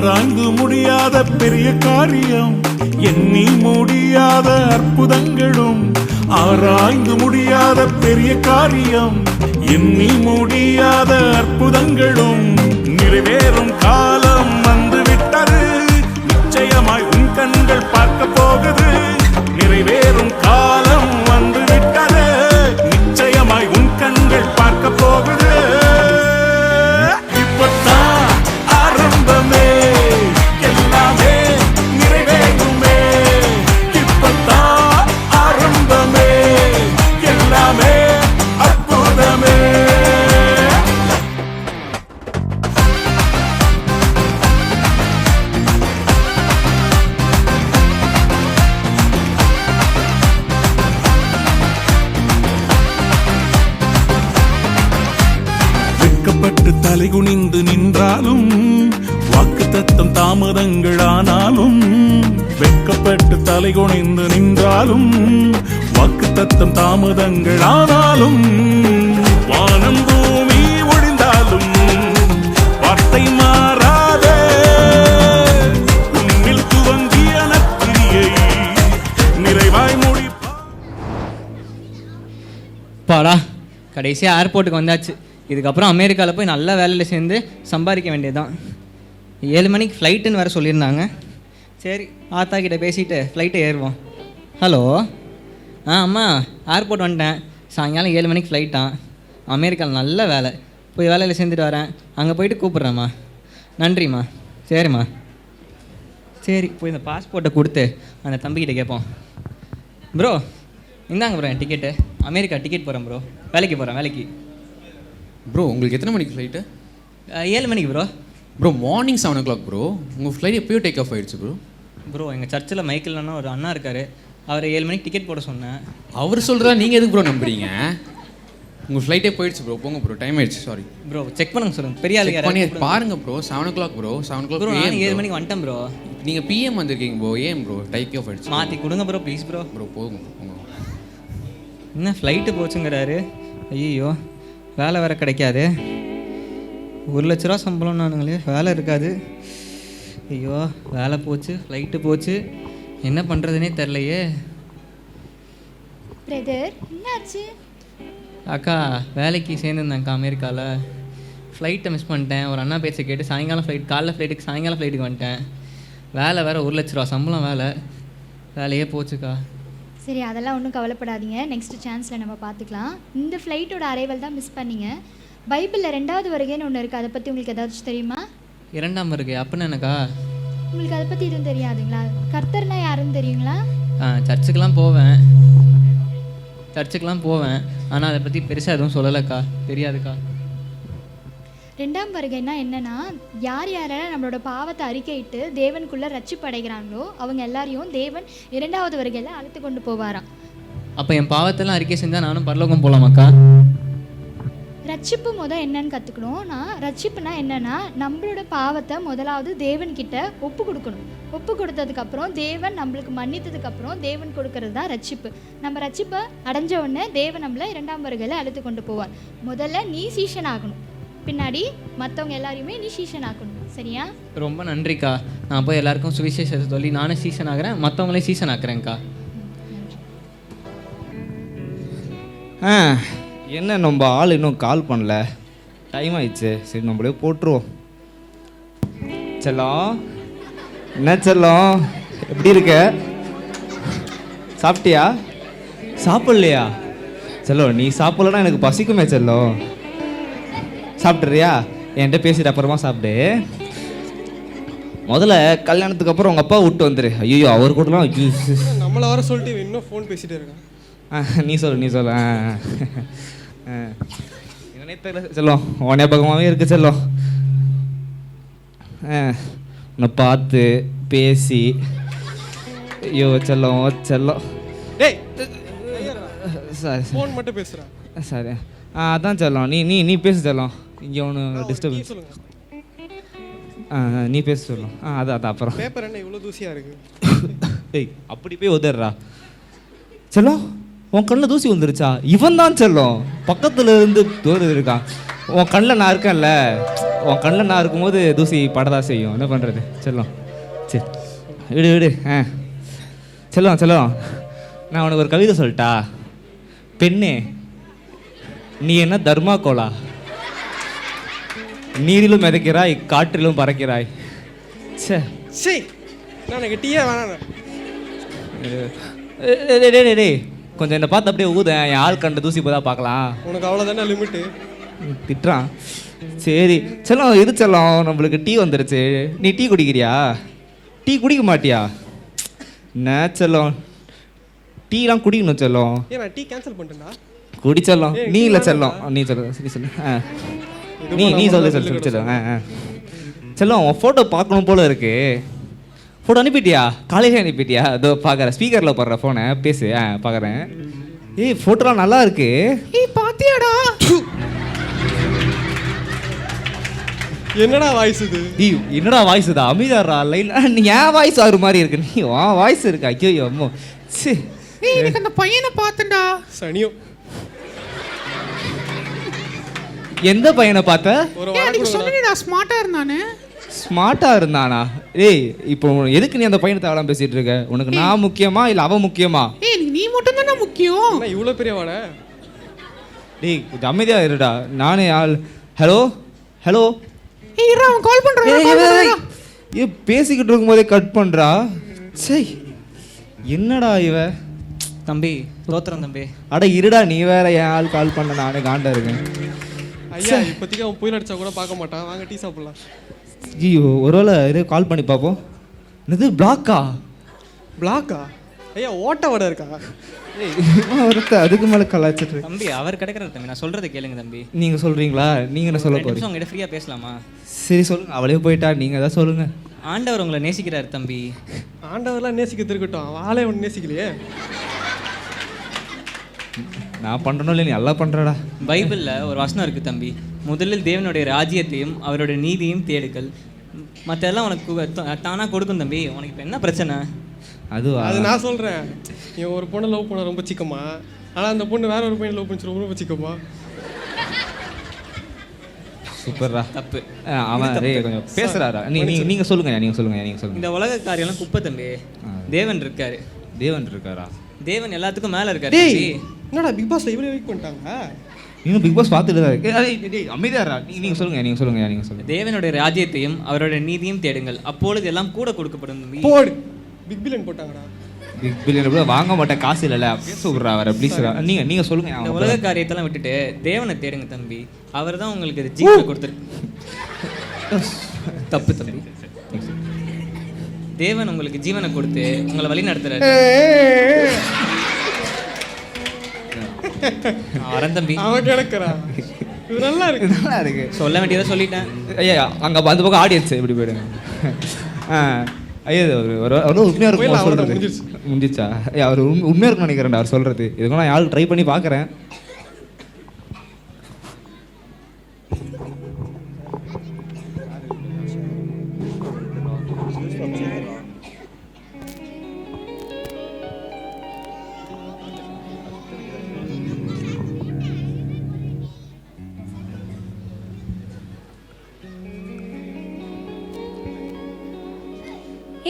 ஆராய்ந்து முடியாத பெரிய காரியம், எண்ணி முடியாத அற்புதங்களும். ஆராய்ந்து முடியாத பெரிய காரியம், எண்ணி முடியாத அற்புதங்களும். நிறைவேறும் காலம் வந்து விட்டது, நிச்சயமாய் உன் கண்கள் பார்க்க போகுது. நிறைவேறும் காலம் வந்து விட்டது, நிச்சயமாய் உன் கண்கள் பார்க்க போகுது. இப்பத்தான் ஆரம்பமே, எல்லாமே நிறைவேறுமே. இப்பத்தான் ஆரம்பமே, எல்லாமே அற்புதமே. வெட்கப்பட்டு தலைகுனிந்து நின்றாலும், வாக்குத்தத்தம் தாமதங்களானாலும். வெட்கப்பட்டு தலைகுனிந்து நின்றாலும், வாக்குத்தத்தம் தாமதங்களானாலும். வானம் பூமி ஒழிந்தாலும் வார்த்தை மாறாதே. உன்னில் துவங்கிய நற்கிரியை நிறைவாய் முடிப்பா. பாடா, கடைசியாக ஏர்போர்ட்டுக்கு வந்தாச்சு. இதுக்கப்புறம் அமெரிக்காவில் போய் நல்ல வேலையில் சேர்ந்து சம்பாதிக்க வேண்டியதுதான். 7 மணிக்கு ஃப்ளைட்டுன்னு வேறு சொல்லியிருந்தாங்க. சரி, ஆத்தா கிட்ட பேசிட்டு ஃப்ளைட்டை ஏறுவோம். ஹலோ, அம்மா ஏர்போர்ட் வந்துட்டேன். சாயங்காலம் 7 மணிக்கு ஃப்ளைட்டான். அமெரிக்காவில் நல்ல வேலை, போய் வேலையில் சேர்ந்துட்டு வரேன். அங்கே போயிட்டு கூப்பிட்றேம்மா. நன்றிம்மா. சரிம்மா. சரி, போய் இந்த பாஸ்போர்ட்டை கொடுத்து அந்த தம்பிக்கிட்ட கேட்போம். ப்ரோ இந்தாங்க ப்ரோ என் டிக்கெட்டு. அமெரிக்கா டிக்கெட் போகிறேன் ப்ரோ. வேலைக்கு போகிறேன், வேலைக்கு. ப்ரோ உங்களுக்கு எத்தனை மணிக்கு ஃப்ளைட்டு? 7 மணிக்கு bro. Bro morning 7 o'clock bro. உங்கள் ஃப்ளைட் எப்போயோ டேக் ஆஃப் ஆகிடுச்சு ப்ரோ. ப்ரோ எங்கள் சர்ச்சில் மைக்கிள்னா ஒரு அண்ணா இருக்கார், அவர் 7 மணிக்கு டிக்கெட் போட சொன்னேன். அவர் சொல்கிறா நீங்கள் எதுக்கு ப்ரோ நம்புறீங்க? உங்கள் ஃப்ளைட்டே போயிடுச்சு ப்ரோ. போங்க ப்ரோ, டைம் ஆயிடுச்சு. சாரி ப்ரோ, செக் பண்ணுங்க சொல்லுங்கள். பெரிய ஆளுங்க பண்ணி பாருங்கள் bro. 7 o'clock bro. 7 o'clock bro. 7 மணிக்கு வந்துட்டேன் ப்ரோ. நீங்கள் பிஎம் வந்திருக்கீங்க ப்ரோ. ஏன் ப்ரோ டேக் ஆஃப் ஆகிடுச்சு? மாற்றி கொடுங்க ப்ரோ, ப்ளீஸ் ப்ரோ. ப்ரோ போங்க போங்க. என்ன ஃப்ளைட்டு போச்சுங்கிறாரு. ஐயோ, வேலை வேறு கிடைக்காது. 1 லட்ச ரூபா சம்பளம் நானுங்களே, வேலை இருக்காது. ஐயோ, வேலை போச்சு, ஃப்ளைட்டு போச்சு, என்ன பண்ணுறதுனே தெரிலையே. பிரதர் என்னாச்சு? அக்கா வேலைக்கு சேர்ந்துருந்தேன்க்கா அமெரிக்காவில். ஃப்ளைட்டை மிஸ் பண்ணிட்டேன். ஒரு அண்ணா பேச்சை கேட்டு சாயங்காலம் ஃப்ளைட், காலைல ஃப்ளைட்டுக்கு சாயங்காலம் ஃப்ளைட்டுக்கு வந்துட்டேன். வேலை வேறு 1 லட்ச ரூபா சம்பளம், வேலையே போச்சுக்கா. சரி, அதெல்லாம் ஒன்றும் கவலைப்படாதீங்க. நெக்ஸ்ட் சான்ஸில் நம்ம பார்த்துக்கலாம். இந்த ஃப்ளைட்டோட அரைவல் தான் மிஸ் பண்ணீங்க. பைபிளில் 2வது வருகைன்னு ஒன்று இருக்குது, அதை பற்றி உங்களுக்கு ஏதாச்சும் தெரியுமா? 2ஆம் வருகை அப்படின்னா என்னக்கா? உங்களுக்கு அதை பற்றி எதுவும் தெரியாதுங்களா? கர்த்தர்னா யாருன்னு தெரியுங்களா? சர்ச்சுக்கெலாம் போவேன், ஆனால் அதை பற்றி பெருசாக எதுவும் சொல்லலைக்கா, தெரியாதுக்கா. 2ஆம் வருகைன்னா என்னன்னா, யார் யாரெல்லாம் நம்மளோட பாவத்தை அறிக்கையிட்டு தேவனுக்குள்ளே ரட்சிப்பு அடைகிறாங்களோ அவங்க எல்லாரையும் தேவன் 2வது வருகையில் அழைத்து கொண்டு போவாராம். அப்போ என் பாவத்தெல்லாம் அறிக்கை செஞ்சால் நானும் பரலோகம் போகலாமாக்கா? ரட்சிப்பு என்னன்னு கற்றுக்கணும்னா, ரட்சிப்புனா என்னன்னா, நம்மளோட பாவத்தை முதலாவது தேவன்கிட்ட ஒப்பு கொடுக்கணும். ஒப்பு கொடுத்ததுக்கப்புறம் தேவன் நம்மளுக்கு மன்னித்ததுக்கப்புறம் தேவன் கொடுக்கறது தான் ரட்சிப்பு. நம்ம ரட்சிப்பை அடைஞ்ச உடனே தேவன் நம்மளை 2ஆம் வருகையில் அழைத்து கொண்டு போவார். முதல்ல நீ சீஷன் ஆகணும், பின்னாடி மற்றவங்க எல்லாரையுமே நீ சீஷன் ஆக்கணும். சரியா? ரொம்ப நன்றிக்கா. நான் போய் எல்லாருக்கும் சுவிசேஷத்தை சொல்லி நானும் சீசன் ஆகிறேன், மற்றவங்களையும் சீசன் ஆக்குறேன்க்கா. என்ன நம்ம ஆள் இன்னும் கால் பண்ணல, டைம் ஆயிடுச்சு. சரி நம்மளே போட்டுருவோம். செல்லம், என்ன செல்லம் எப்படி இருக்க? சாப்பிட்டியா? சாப்பிட்லையா? செல்லம் நீ சாப்பிட்லன்னா எனக்கு பசிக்குமே. செல்லம் சாப்பிட்றியா? என்கிட்ட பேசிட்டு அப்புறமா சாப்பிடு. முதல்ல கல்யாணத்துக்கு அப்புறம் உங்கள் அப்பா விட்டு வந்துரு. ஐயோ அவர் கூடலாம் நம்மளை வர சொல்லிட்டு இன்னும் ஃபோன் பேசிகிட்டே இருக்கான். நீ சொல்லு. என்னன்னே தெரியல செல்லம், உடனே பக்கமாகவே இருக்கு செல்லம். உன்னை பார்த்து பேசி ஐயோ செல்லம். டேய் சரி ஃபோன் மட்டும் பேசுகிறேன். சரி அதான் செல்லம். நீ பேசு செல்லம். இங்கே ஒன்று டிஸ்டர்பன்ஸ். சொல்லுங்கள். நீ பேச சொல்லும். அதான் அப்புறம் பேப்பர் என்ன இவ்வளோ தூசியாக இருக்குது? ஏய் அப்படி போய் உதறா செல்லம். உன் கண்ணில் தூசி வந்துருச்சா? இவன் தான் செல்லம், பக்கத்தில் இருந்து தூரம் இருக்கான். உன் கண்ணில் நான் இருக்கேன்ல, உன் கண்ணில் நான் இருக்கும்போது தூசி படதான் செய்யும். என்ன பண்ணுறது செல்லம்? சரி விடு விடு. செல்லம் செல்லம், நான் உனக்கு ஒரு கவிதை சொல்லட்டா? பெண்ணே, நீ என்ன தர்மாக்கோலா? நீரிலும் மிதக்கிறாய், காற்றிலும் பறக்கிறாய். சே சரி நான் எனக்கு டீயே வேணாண்ணே. டேய் கொஞ்சம் என்னை பார்த்து அப்படியே ஊத, என் ஆள் கண்ட தூசி போதா பார்க்கலாம். உனக்கு அவ்வளோதானே லிமிட்டு. திட்டுறான். சரி செல்லம், இது செல்லம், நம்மளுக்கு டீ வந்துருச்சு. நீ டீ குடிக்கிறியா? டீ குடிக்க மாட்டியா? என்ன செல்லம், டீலாம் குடிக்கணும் செல்லம். ஏன் நான் டீ கேன்சல் பண்ணிட்டேன்டா? குடிச்செல்லம். நீ இல்லை செல்லம், நீ சொல்லு. சரி சொல்லு. நீ சொல்லு சொல்லு சொல்லு செல்லம். செல்லம், உன் ஃபோட்டோ பார்க்கணும் போல இருக்கு. ஃபோட்டோ அனுப்பிட்டியா? காலையிலே அனுப்பிட்டியா? அதோ பார்க்குறேன், ஸ்பீக்கரில் போடுற ஃபோனை பேசு. பார்க்குறேன். ஏய் ஃபோட்டோலாம் நல்லா இருக்கு. ஏய் பாத்தியாடா? என்னடா வாய்ஸ் இது? என்னடா வாய்ஸ் இதா? அமைதியாடுறா லைன். நீ ஏன் வாய்ஸ் ஆகுற மாதிரி இருக்கு. நீ வாய்ஸ் இருக்கு. ஐயோ அம்மோ. சரி ஏய் எனக்கு அந்த பையனை பார்த்தேன்டா. சனியோ. எந்த பையனை பார்த்த? ஒரு ஏய் நீ சொன்னீடா ஸ்மார்ட்டா இருந்தானே. ஸ்மார்ட்டாக இருந்தானா? ஏய் இப்போ எதுக்கு நீ அந்த பையனை தேவலாம் பேசிட்டு இருக்க? உனக்கு நான் முக்கியமா இல்லை அவன் முக்கியமா? ஏய் நீ மட்டும் தானே முக்கியம். என்ன இவ்வளோ பெரிய வாடை? டேய் கொஞ்சம் அமைதியாக இருடா. நானே ஆள். Hello hello. ஏய் இறா, அவன் கால் பண்றான். ஏ பேசிக்கிட்டு இருக்கும்போதே கட் பண்ணுறா. சரி என்னடா இவ? தம்பி தோத்துறோம் தம்பி. அட இருடா, நீ வேற என் ஆள் கால் பண்ண, நானே காண்டா இருக்கேன். ஐயா இப்போதைக்கு அவன் புயல் அடிச்சா கூட பார்க்க மாட்டான். வாங்க டீ சாப்பிடலாம். ஐயோ ஒருவேளை இதே கால் பண்ணி பார்ப்போம். என்னது பிளாக்கா? பிளாக்கா? ஐயா ஓட்ட வடை இருக்கா? ஒருத்த அதுக்கு மேலே கலாச்சிட்டு. தம்பி அவர் கிடைக்கிறது தம்பி, நான் சொல்றதை கேளுங்க தம்பி. நீங்கள் சொல்கிறீங்களா? நீங்கள் என்ன சொல்ல போறீங்க? உங்ககிட்ட ஃப்ரீயா பேசலாமா? சரி சொல்லுங்க. அவளே போயிட்டா, நீங்கள் தான் சொல்லுங்க. ஆண்டவர் உங்களை நேசிக்கிறாரு தம்பி. ஆண்டவர்லாம் நேசிக்க இருக்கட்டும், அவன் ஆளே ஒன்று நேசிக்கலையே. நான் பண்ணுறோம் இல்லை, நீ நல்லா பண்ணுறடா. பைபிளில் ஒரு வசனம் இருக்குது தம்பி. முதலில் தேவனுடைய ராஜ்யத்தையும் அவருடைய நீதியும் தேடுங்கள், மற்றெல்லாம் உனக்கு தானாக கொடுக்கும் தம்பி. உனக்கு இப்போ என்ன பிரச்சனை? அது நான் சொல்கிறேன். நீ ஒரு பொண்ணை லவ் பண்ண ரொம்ப சிக்கமா, ஆனால் அந்த பொண்ணு வேற ஒரு பையனை லவ் பண்ணி ரொம்ப சிக்கமா. சூப்பர்ரா. தப்பு. அவன் கொஞ்சம் பேசுகிறாரா? நீங்கள் சொல்லுங்க. நீங்கள் சொல்லுங்க. இந்த உலக காரியெல்லாம் குப்பை தம்பி. தேவன் இருக்காரு. தேவன் இருக்காரா? தேவன் எல்லாத்துக்கும் மேலே இருக்காரு டேய் தம்பி. என்னடா பிக் பாஸ்ல இவ்வளோ வெயிட் பண்ணிட்டாங்க? இன்னும் பிக் பாஸ் பார்த்துட்டு தான் இருக்கு. அமைதியாரா? நீங்கள் சொல்லுங்க. தேவனுடைய ராஜ்யத்தையும் அவருடைய நீதியும் தேடுங்கள், அப்பொழுது எல்லாம் கூட கொடுக்கப்படும் தம்பி. போடு. பிக் பில்லியன் போட்டாங்கடா. பிக் பில்லியன் கூட வாங்க மாட்டேன், காசு இல்லைல்ல. பேச விட்றா வர ப்ளீஸ். நீங்கள் சொல்லுங்க. இந்த உலக காரியத்தெல்லாம் விட்டுட்டு தேவனை தேடுங்க தம்பி. அவர் தான் உங்களுக்கு இது ஜீவனை கொடுத்துருக்கு. தப்பு தம்பி. தேவன் உங்களுக்கு ஜீவனை கொடுத்து உங்களை வழி நடத்துறாரு. வரேன் தம்பி. அவன் கிடக்குறான். இது நல்லா இருக்கு. சொல்ல வேண்டியதை சொல்லிட்டேன். ஐயா அங்கே அந்த பக்கம் ஆடியன்ஸ் எப்படி போயிடுங்க. ஐயா ஒரு உண்மையாக இருக்கும் சொல்கிறது. முடிஞ்சிச்சா? ஐயா அவர் உண்மையாக இருக்குன்னு நினைக்கிறேன் அவர் சொல்கிறது. இதுக்கு நான் யாரும் ட்ரை பண்ணி பார்க்குறேன்.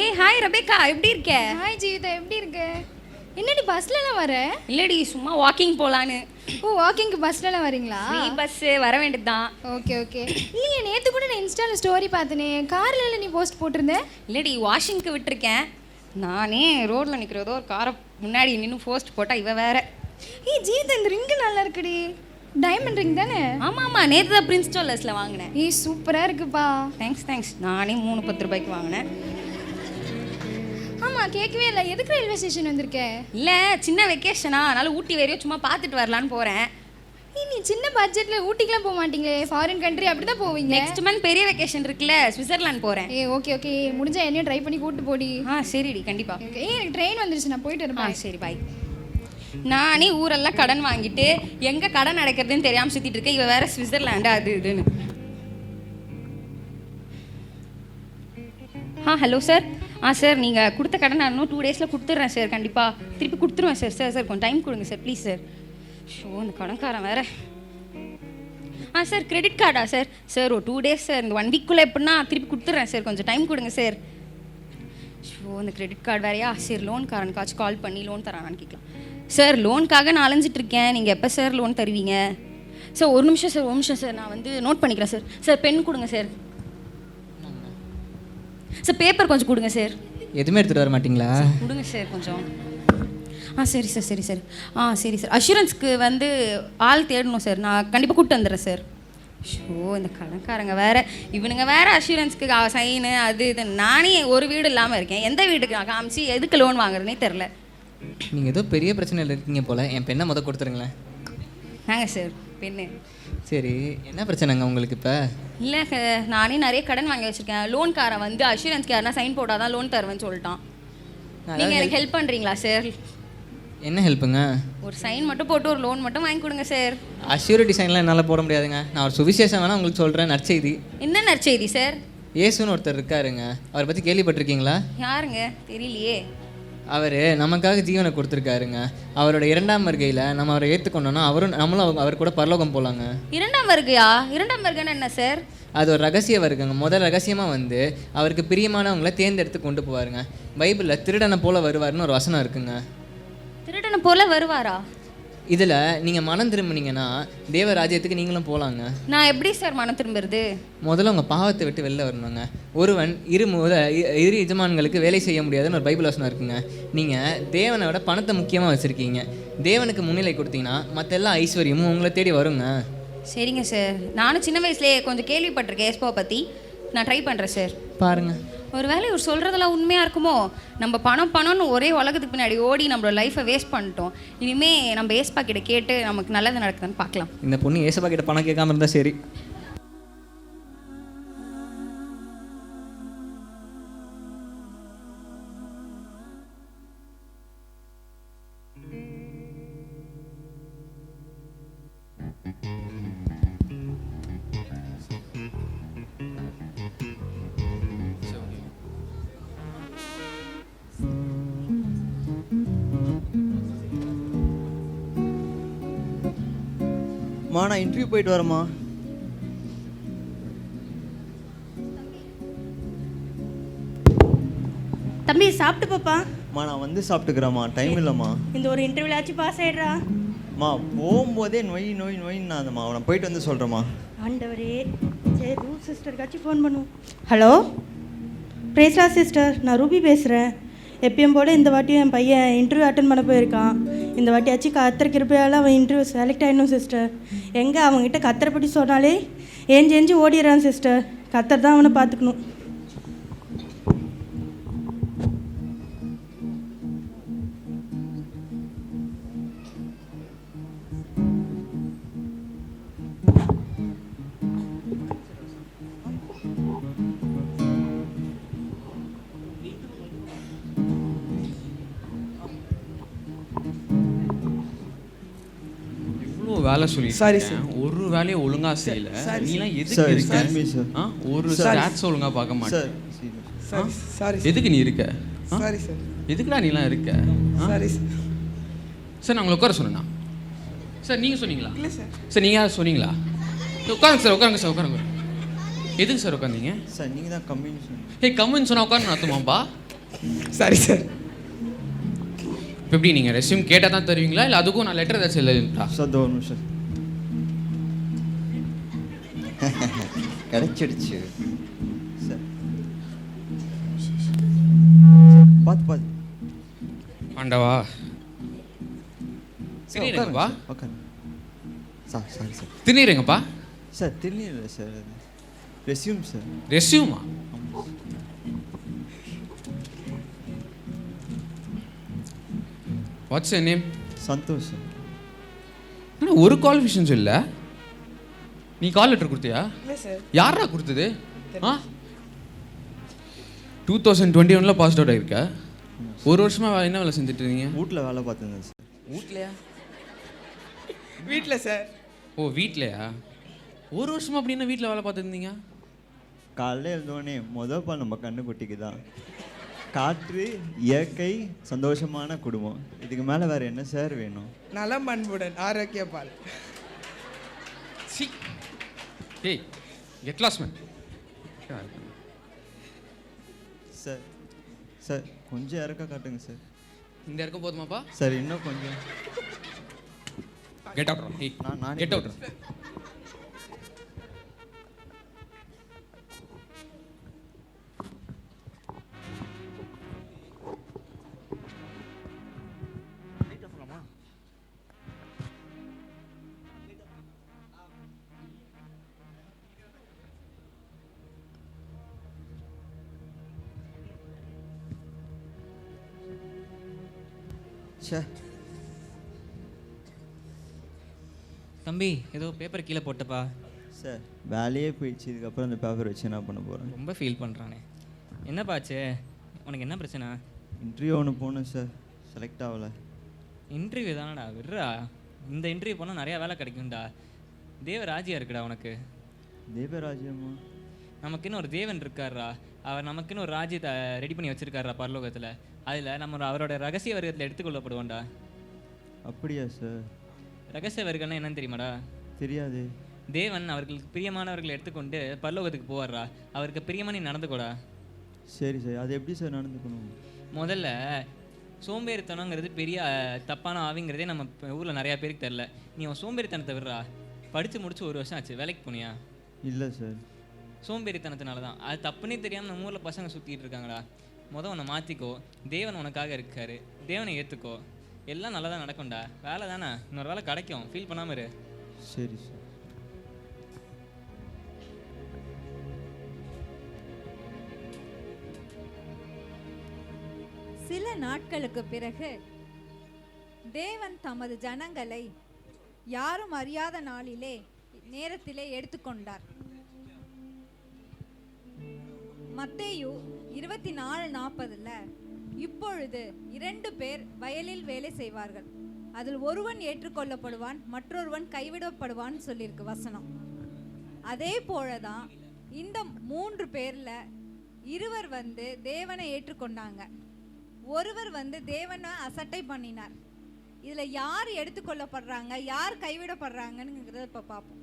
ஏய் ஹாய் ரெபேக்கா, எப்படி இருக்க? ஹாய் ஜீவிதா, எப்படி இருக்க? என்னடி பஸ்லலாம் வர? இல்லடி சும்மா வாக்கிங் போலான்னு. ஓ வாக்கிங்க்கு பஸ்லலாம் வரீங்களா? ஃப்ரீ பஸ் வர வேண்டியதுதான். ஓகே இல்லையே, நேற்று கூட நான் இன்ஸ்டாவில் ஸ்டோரி பார்த்தனே, காரில் நீ போஸ்ட் போட்டிருந்தேன். இல்லடி வாஷிங்க்கு விட்டுருக்கேன். நானே ரோட்டில் நிற்கிறதோ ஒரு காரை முன்னாடி நின்று போஸ்ட் போட்டால் இவ வேற. ஏய் ஜீவிதா, இந்த ரிங்கு நல்லா இருக்குடி. டைமண்ட் ரிங் தானே? ஆமாம் நேற்று தான் பிரின்ஸ் ஜுவல்லர்ஸில் வாங்கினேன். ஏய் சூப்பராக இருக்குப்பா. தேங்க்ஸ். நானே 3-10 ரூபாய்க்கு வாங்கினேன். ஆமாம் கேட்கவே இல்லை. எதுக்கு ரயில்வே ஸ்டேஷன் வந்திருக்கேன்? இல்லை சின்ன வெக்கேஷனா, அதனால ஊட்டி வரையும் சும்மா பார்த்துட்டு வரலான்னு போகிறேன். நீ சின்ன பட்ஜெட்டில் ஊட்டிக்கெலாம் போக மாட்டீங்களே, ஃபாரின் கண்ட்ரி அப்படி தான் போவீங்க. நெக்ஸ்ட் மந்த் பெரிய வெக்கேஷன் இருக்குல்ல, சுவிட்சர்லாந்து போகிறேன். ஓகே முடிஞ்சா என்னையும் ட்ரை பண்ணி கூப்பிட்டு போடி. சரிடி கண்டிப்பாக. எனக்கு ட்ரெயின் வந்துருச்சு, நான் போயிட்டு இருப்பேன். சரி பாய். நானே ஊரெல்லாம் கடன் வாங்கிட்டு எங்கே கடன் அடைக்கிறதுன்னு தெரியாமல் சுற்றிட்டு இருக்கேன். இவ வேற சுவிட்சர்லாண்டு அது இதுன்னு. Hello sir. சார் நீங்கள் கொடுத்த கடன் நான் இன்னும் 2 டேஸில் கொடுத்துட்றேன் சார். கண்டிப்பாக திருப்பி கொடுத்துருவேன் சார். சார் கொஞ்சம் டைம் கொடுங்க சார் ப்ளீஸ் சார். ஷோ இந்த கடன்காரன் வேற. சார் கிரெடிட் கார்டா சார்? சார் ஒரு 2 டேஸ் சார், இந்த 1 வீக்குள்ளே எப்படின்னா திருப்பி கொடுத்துட்றேன் சார், கொஞ்சம் டைம் கொடுங்க சார். ஷோ இந்த கிரெடிட் கார்டு வேறையா? சரி லோன்காரனுக்காச்சும் கால் பண்ணி லோன் தரானான்னு கேட்கலாம். சார் லோனுக்காக நான் அலைஞ்சிட்ருக்கேன், நீங்கள் எப்போ சார் லோன் தருவீங்க? சார் ஒரு நிமிஷம் சார், நான் வந்து நோட் பண்ணிக்கிறேன் சார். சார் பென் கொடுங்க சார். சார் பேப்பர் கொஞ்சம் கொடுங்க சார். எதுவுமே எடுத்துகிட்டு வர மாட்டிங்களா? கொடுங்க சார் கொஞ்சம். சரி சார் சரி சார். சரி சார், அஷூரன்ஸ்க்கு வந்து ஆள் தேடணும் சார், நான் கண்டிப்பாக கூப்பிட்டு வந்துடுறேன் சார். ஷோ இந்த கணக்காரங்க வேறு, இவனுங்க வேறு அஷூரன்ஸ்க்கு சைனு அது இது. நானே ஒரு வீடு இல்லாமல் இருக்கேன், எந்த வீட்டுக்கு நான் காமிச்சு எதுக்கு லோன் வாங்குறதுனே தெரில. நீங்கள் ஏதோ பெரிய பிரச்சனையில் இருக்கீங்க போல். என் பெண்ணை கொடுத்துருங்களேன். நாங்க சார் பெண்ணு. சரி என்ன பிரச்சனைங்க உங்களுக்கு இப்போ? இல்லை நானே நிறைய கடன் வாங்கி வச்சுருக்கேன். லோன்காரன் வந்து அஷூரன்ஸ்க்கு யாருன்னா சைன் போட்டால் தான் லோன் தருவேன்னு சொல்லிட்டான். நீங்கள் எனக்கு ஹெல்ப் பண்ணுறீங்களா சார்? என்ன ஹெல்ப்புங்க? ஒரு சைன் மட்டும் போட்டு ஒரு லோன் மட்டும் வாங்கி கொடுங்க சார். அஷ்யூரிட்டி சைன்லாம் என்னால் போட முடியாதுங்க. நான் ஒரு சுவிசேஷம் வேணால் உங்களுக்கு சொல்கிறேன், நற்செய்தி. என்ன நற்செய்தி சார்? இயேசுன்னு ஒருத்தர் இருக்காருங்க, அவரை பற்றி கேள்விப்பட்டிருக்கீங்களா? யாருங்க? தெரியலையே. அவர் நமக்காக ஜீவனை கொடுத்துருக்காருங்க. அவரோட 2ஆம் வருகையில் நம்ம அவரை ஏற்றுக்கொண்டோன்னா நம்மளும் அவர் கூட பரலோகம் போகலாங்க. 2ஆம் வருகையா? 2ஆம் வருகைன்னா என்ன சார்? அது ஒரு ரகசிய வருகங்க. முதல் ரகசியமாக வந்து அவருக்கு பிரியமானவங்களை தேர்ந்தெடுத்து கொண்டு போவாருங்க. பைபிளில் திருடனை போல வருவார்னு ஒரு வசனம் இருக்குங்க. திருடனை போல வருவாரா? இதில் நீங்கள் மனம் திரும்பினீங்கன்னா தேவராஜ்யத்துக்கு நீங்களும் போகலாங்க. நான் எப்படி சார் மனம் திரும்புறது? முதல்ல உங்கள் பாவத்தை விட்டு வெளில வரணுங்க. ஒருவன் இரு எஜமான்களுக்கு வேலை செய்ய முடியாதுன்னு ஒரு பைபிள் வசனம் இருக்குங்க. நீங்கள் தேவனை விட பணத்தை முக்கியமாக வச்சுருக்கீங்க. தேவனுக்கு முன்னிலை கொடுத்தீங்கன்னா மற்ற எல்லா ஐஸ்வர்யமும் உங்களை தேடி வருங்க. சரிங்க சார், நானும் சின்ன வயசுலேயே கொஞ்சம் கேள்விப்பட்டிருக்கேன் ஏஸ்பாவை பற்றி. நான் ட்ரை பண்ணுறேன் சார். பாருங்கள், ஒரு வேளை இவர் சொல்கிறதெல்லாம் உண்மையாக இருக்குமோ? நம்ம பணம்னு ஒரே உலகத்துக்கு பின்னாடி ஓடி நம்மளோட லைஃப்பை வேஸ்ட் பண்ணிட்டோம். இனிமேல் நம்ம ஏஸ்பா கிட்ட கேட்டு நமக்கு நல்லது நடக்குதுன்னு பார்க்கலாம். இந்த பொண்ணு ஏசப்பா கிட்ட பணம் கேட்காம இருந்தால் சரி. நான் இன்டர்வியூ போயிட்டு வரேம்மா. தம்பி சாப்பிட்டு பாப்பா. நான் வந்து சாப்பிட்டுக்கிறேம்மா, டைம் இல்லைம்மா. இந்த ஒரு இன்டர்வியூலாச்சும் பாஸ் ஆயிடுறா. போகும்போதே நொயின்னு அந்தம்மா, நான் போயிட்டு வந்து சொல்கிறேம்மா. ஆண்டவரே, சரி ரூபி சிஸ்டருக்காச்சும் ஃபோன் பண்ணுவோம். ஹலோ பிரேஸ்லா சிஸ்டர், நான் ரூபி பேசுகிறேன். எப்பயும் போல் இந்த வாட்டியும் என் பையன் இன்டர்வியூ அட்டன் பண்ண போயிருக்கான். இந்த வாட்டியாச்சும் கத்தர் கிருபையால் அவன் இன்டர்வியூ செலக்ட் ஆகிடணும் சிஸ்டர். எங்கே அவங்ககிட்ட கத்தரை பற்றி சொன்னாலே ஏஞ்சி ஓடிடுறான் சிஸ்டர். கத்தர் தான் அவனை பார்த்துக்கணும். வேலை சொல்லி சாரி சார், ஒரு வேலையை ஒழுங்கா செய்யல. நீலாம் எதுக்கு சார், இருக்க? excuse me, sir. ஒரு ஸ்டாட்ஸ் ஒழுங்கா பார்க்க மாட்டேன். சார் சாரி எதுக்கு நீ இருக்க? Sorry sir. எதுக்குடா நீலாம் இருக்க? Sorry sir. சார் நான் உங்களை உட்கார சொன்னேன்னா? சார் நீங்கள் சொன்னீங்களா? இல்லை சார். சார் நீங்கள் யாரும் சொன்னீங்களா? உட்காருங்க சார், உட்காருங்க சார், உட்காருங்க. எதுக்கு சார் உட்காந்தீங்க? சார் நீங்கள் தான் கம்மின்னு சொன்னீங்க. ஏய் கம்மின்னு சொன்னால் உட்காந்து அர்த்தமாப்பா? Sorry sir. இப்போ எப்படி நீங்கள் ரெஸ்யூம் கேட்டால் தான் தருவீங்களா இல்லை அதுக்கும் நான் லெட்டர் ஏதாச்சும் எழுதுங்களா? சார் ஒரு நிமிஷம். கிடைச்சிடுச்சு சார். பார்த்து ஆண்டவா. திடீருங்கப்பா. உட்காருங்க சார். Sorry sir. திடீருங்கப்பா. சார் தெரியல சார், ரெஸ்யூம் சார். ரெஸ்யூமா? What's your name? Santhosh sir. ஆனால் ஒரு குவாலிஃபிகேஷன்ஸ் இல்லை. நீ கால் லெட்டர் கொடுத்தியா? இல்லை சார். யாரா கொடுத்தது? 2021 பாஸ்ட் அவுட் ஆகிருக்க. ஒரு வருஷமாக என்ன வேலை செஞ்சுட்டு இருக்கீங்க? வீட்டில் வேலை பார்த்துருந்தேன் சார். வீட்லையா? வீட்டில் சார். ஓ வீட்லையா? ஒரு வருஷமா அப்படின்னா வீட்டில் வேலை பார்த்துருந்தீங்க? காலையில் எழுந்தோடனே மொதல் நம்ம கண்ணுக்குட்டிக்கு தான். காற்று, இயற்கை, சந்தோஷமான குடும்பம். இதுக்கு மேலே வேறு என்ன சார் வேணும்? நலம் அன்புடன் ஆரோக்கிய பால். சி ஏய் get lost man. Sir sir கொஞ்சம் இறக்க காட்டுங்க சார். இந்த இறக்கம் போதுமாப்பா? சார் இன்னும் கொஞ்சம். Get out. ஏய் நானே கெட் அவுட். சே தம்பி ஏதோ பேப்பர் கீழே போட்டப்பா. சார் வேலையே போயிடுச்சு. இதுக்கப்புறம் இந்த பேப்பர் வச்சு என்ன பண்ண போகிறேன்? ரொம்ப ஃபீல் பண்ணுறானே. என்னப்பாச்சு? உனக்கு என்ன பிரச்சனை? இன்டர்வியூ ஒன்று போகணும் சார், செலக்ட் ஆகலை. இன்டர்வியூ தானடா, விட்றா. இந்த இன்டர்வியூ போனால் நிறையா வேலை கிடைக்கும்டா. தேவராஜியா இருக்குடா உனக்கு. தேவராஜ்யமா? நமக்குன்னு ஒரு தேவன் இருக்காரா, அவர் நமக்குன்னு ஒரு ராஜ்யத்தை ரெடி பண்ணி வச்சிருக்காரா பரலோகத்தில். அதில் நம்ம அவரோட ரகசிய வர்க்கத்தில் எடுத்துக்கொள்ளப்படுவோம்டா. அப்படியா சார்? ரகசிய வர்க்கம்னா என்னன்னு தெரியுமாடா? தெரியாது. தேவன் அவர்களுக்கு பிரியமானவர்களை எடுத்துக்கொண்டு பரலோகத்துக்கு போவார்றா. அவருக்கு பிரியமாக நீ நடந்துக்கூடா. சரி சார், அது எப்படி சார் நடந்துக்கணும்? முதல்ல சோம்பேறித்தனங்கிறது பெரிய தப்பான ஆவிங்கிறதே நம்ம ஊரில் நிறையா பேருக்கு தெரில. நீ உன் சோம்பேறித்தனத்தை விடுறா. படித்து முடிச்சு 1 வருஷம் ஆச்சு, வேலைக்கு போனியா? இல்லை சார். சோம்பேறித்தனத்தினால தான். அது தப்புன்னே தெரியாமல் நம்ம ஊரில் பசங்க சுற்றிட்டு இருக்காங்களா. உன்னை மாற்றிக்கோ. தேவன் உனக்காக இருக்காரு. தேவனை ஏற்றுக்கோ. எல்லாம் நல்லா தான் நடக்கும்டா. வேலை தானே, இன்னொரு வேலை கிடைக்கும். ஃபீல் பண்ணாமல் இரு. சரி சார். சில நாட்களுக்கு பிறகு தேவன் தமது ஜனங்களை யாரும் அறியாத நாளிலே நேரத்திலே எடுத்துக்கொண்டார். மத்தேயு 24:40 இப்பொழுது 2 பேர் வயலில் வேலை செய்வார்கள், அதில் ஒருவன் ஏற்றுக்கொள்ளப்படுவான், மற்றொருவன் கைவிடப்படுவான்னு சொல்லியிருக்கு வசனம். அதே போலதான் இந்த 3 பேர்ல 2 தேவனை ஏற்றுக்கொண்டாங்க, ஒருவர் தேவனை அசட்டை பண்ணினார். இதுல யார் எடுத்துக்கொள்ளப்படுறாங்க, யார் கைவிடப்படுறாங்கன்னு இப்ப பார்ப்போம்.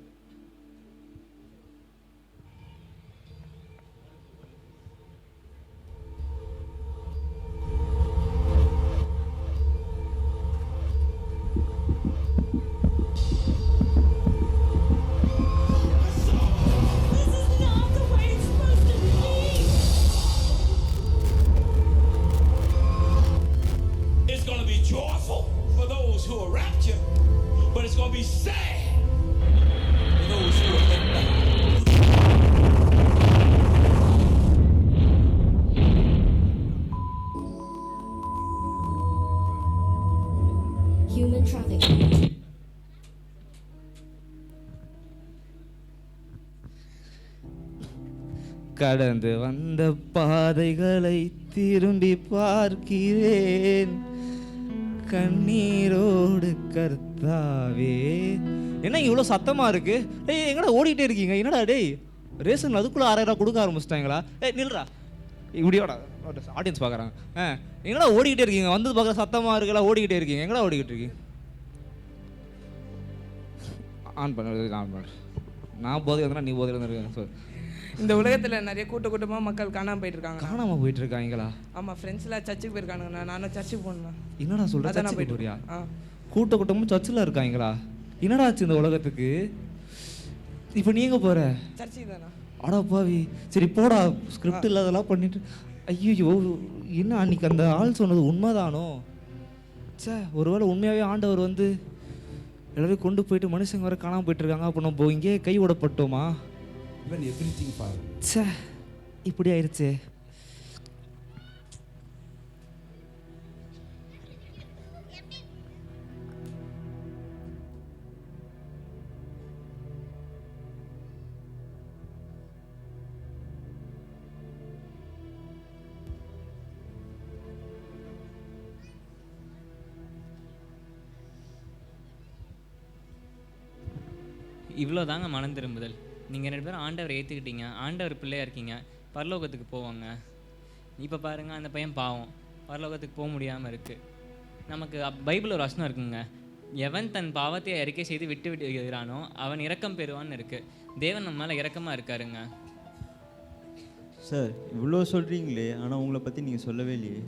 கடந்து வந்த பாதைகளை திரும்பி பார்க்கிறேன் கண்ணீரோடு கர்த்தாவே. என்ன இவ்வளோ சத்தமா இருக்கு? ஏய் எங்கடா ஓடிக்கிட்டே இருக்கீங்க? என்னடா டேய், ரேஷன் அதுக்குள்ள 6000 கொடுக்க ஆரம்பிச்சிட்டாங்களா? ஏய் நில்றா, இப்படியோட ஆடியன்ஸ் பார்க்குறாங்க. எங்கடா ஓடிக்கிட்டே இருக்கீங்க? வந்து பார்க்குற சத்தமாக இருக்குல்ல, ஓடிக்கிட்டே இருக்கீங்க. எங்கடா ஓடிக்கிட்டு இருக்கீங்க? ஆன் பண்ண நான் போதை வந்தா நீ போதையில் வந்துருக்கேன். சார், இந்த உலகத்தில் நிறைய கூட்டமாக மக்கள் காணாமல் போயிட்டு இருக்காங்க. காணாமல் போயிட்டு இருக்காங்களா? ஆமாம், ஃப்ரெண்ட்ஸ்லாம் சர்ச்சுக்கு போயிருக்கானுங்கண்ணா. நானும் சர்ச்சுக்கு போகணுண்ணா. என்னடா சொல்கிறேன்? நான் போயிட்டு போறியா? கூட்டமும் சர்ச்சில் இருக்காங்களா? என்னடா ஆச்சு இந்த உலகத்துக்கு? இப்போ நீங்க போற சர்ச்சுக்கு தானா? அடா பாவி, சரி போடா, ஸ்கிரிப்ட் இல்லாதெல்லாம் பண்ணிட்டு. ஐயோ, என்ன அன்னைக்கு அந்த ஆள் சொன்னது உண்மைதானோ? சே, ஒருவேளை உண்மையாகவே ஆண்டவர் எல்லாரையும் கொண்டு போயிட்டு மனுஷங்க வர காணாமல் போயிட்டு இருக்காங்க. அப்போ நம்ம இங்கே கை விடப்பட்டோமா? சே, இப்படி ஆயிடுச்சு. இவ்வளோ தாங்க மனம் திரும்புதல். நீங்கள் 2 பேரும் ஆண்டவரை ஏற்றுக்கிட்டீங்க, ஆண்டவர் பிள்ளையாக இருக்கீங்க, பரலோகத்துக்கு போவாங்க. இப்போ பாருங்கள், அந்த பையன் பாவம் பரலோகத்துக்கு போக முடியாமல் இருக்குது. நமக்கு பைபிள் ஒரு வசனம் இருக்குங்க, எவன் தன் பாவத்தை அறிக்கை செய்து விட்டு விடுகிறானோ அவன் இரக்கம் பெறுவான்னு இருக்கு. தேவன் நம்ம மேலே இரக்கமாக இருக்காருங்க. சார் இவ்வளோ சொல்கிறீங்களே, ஆனால் உங்களை பற்றி நீங்கள் சொல்லவே இல்லையே.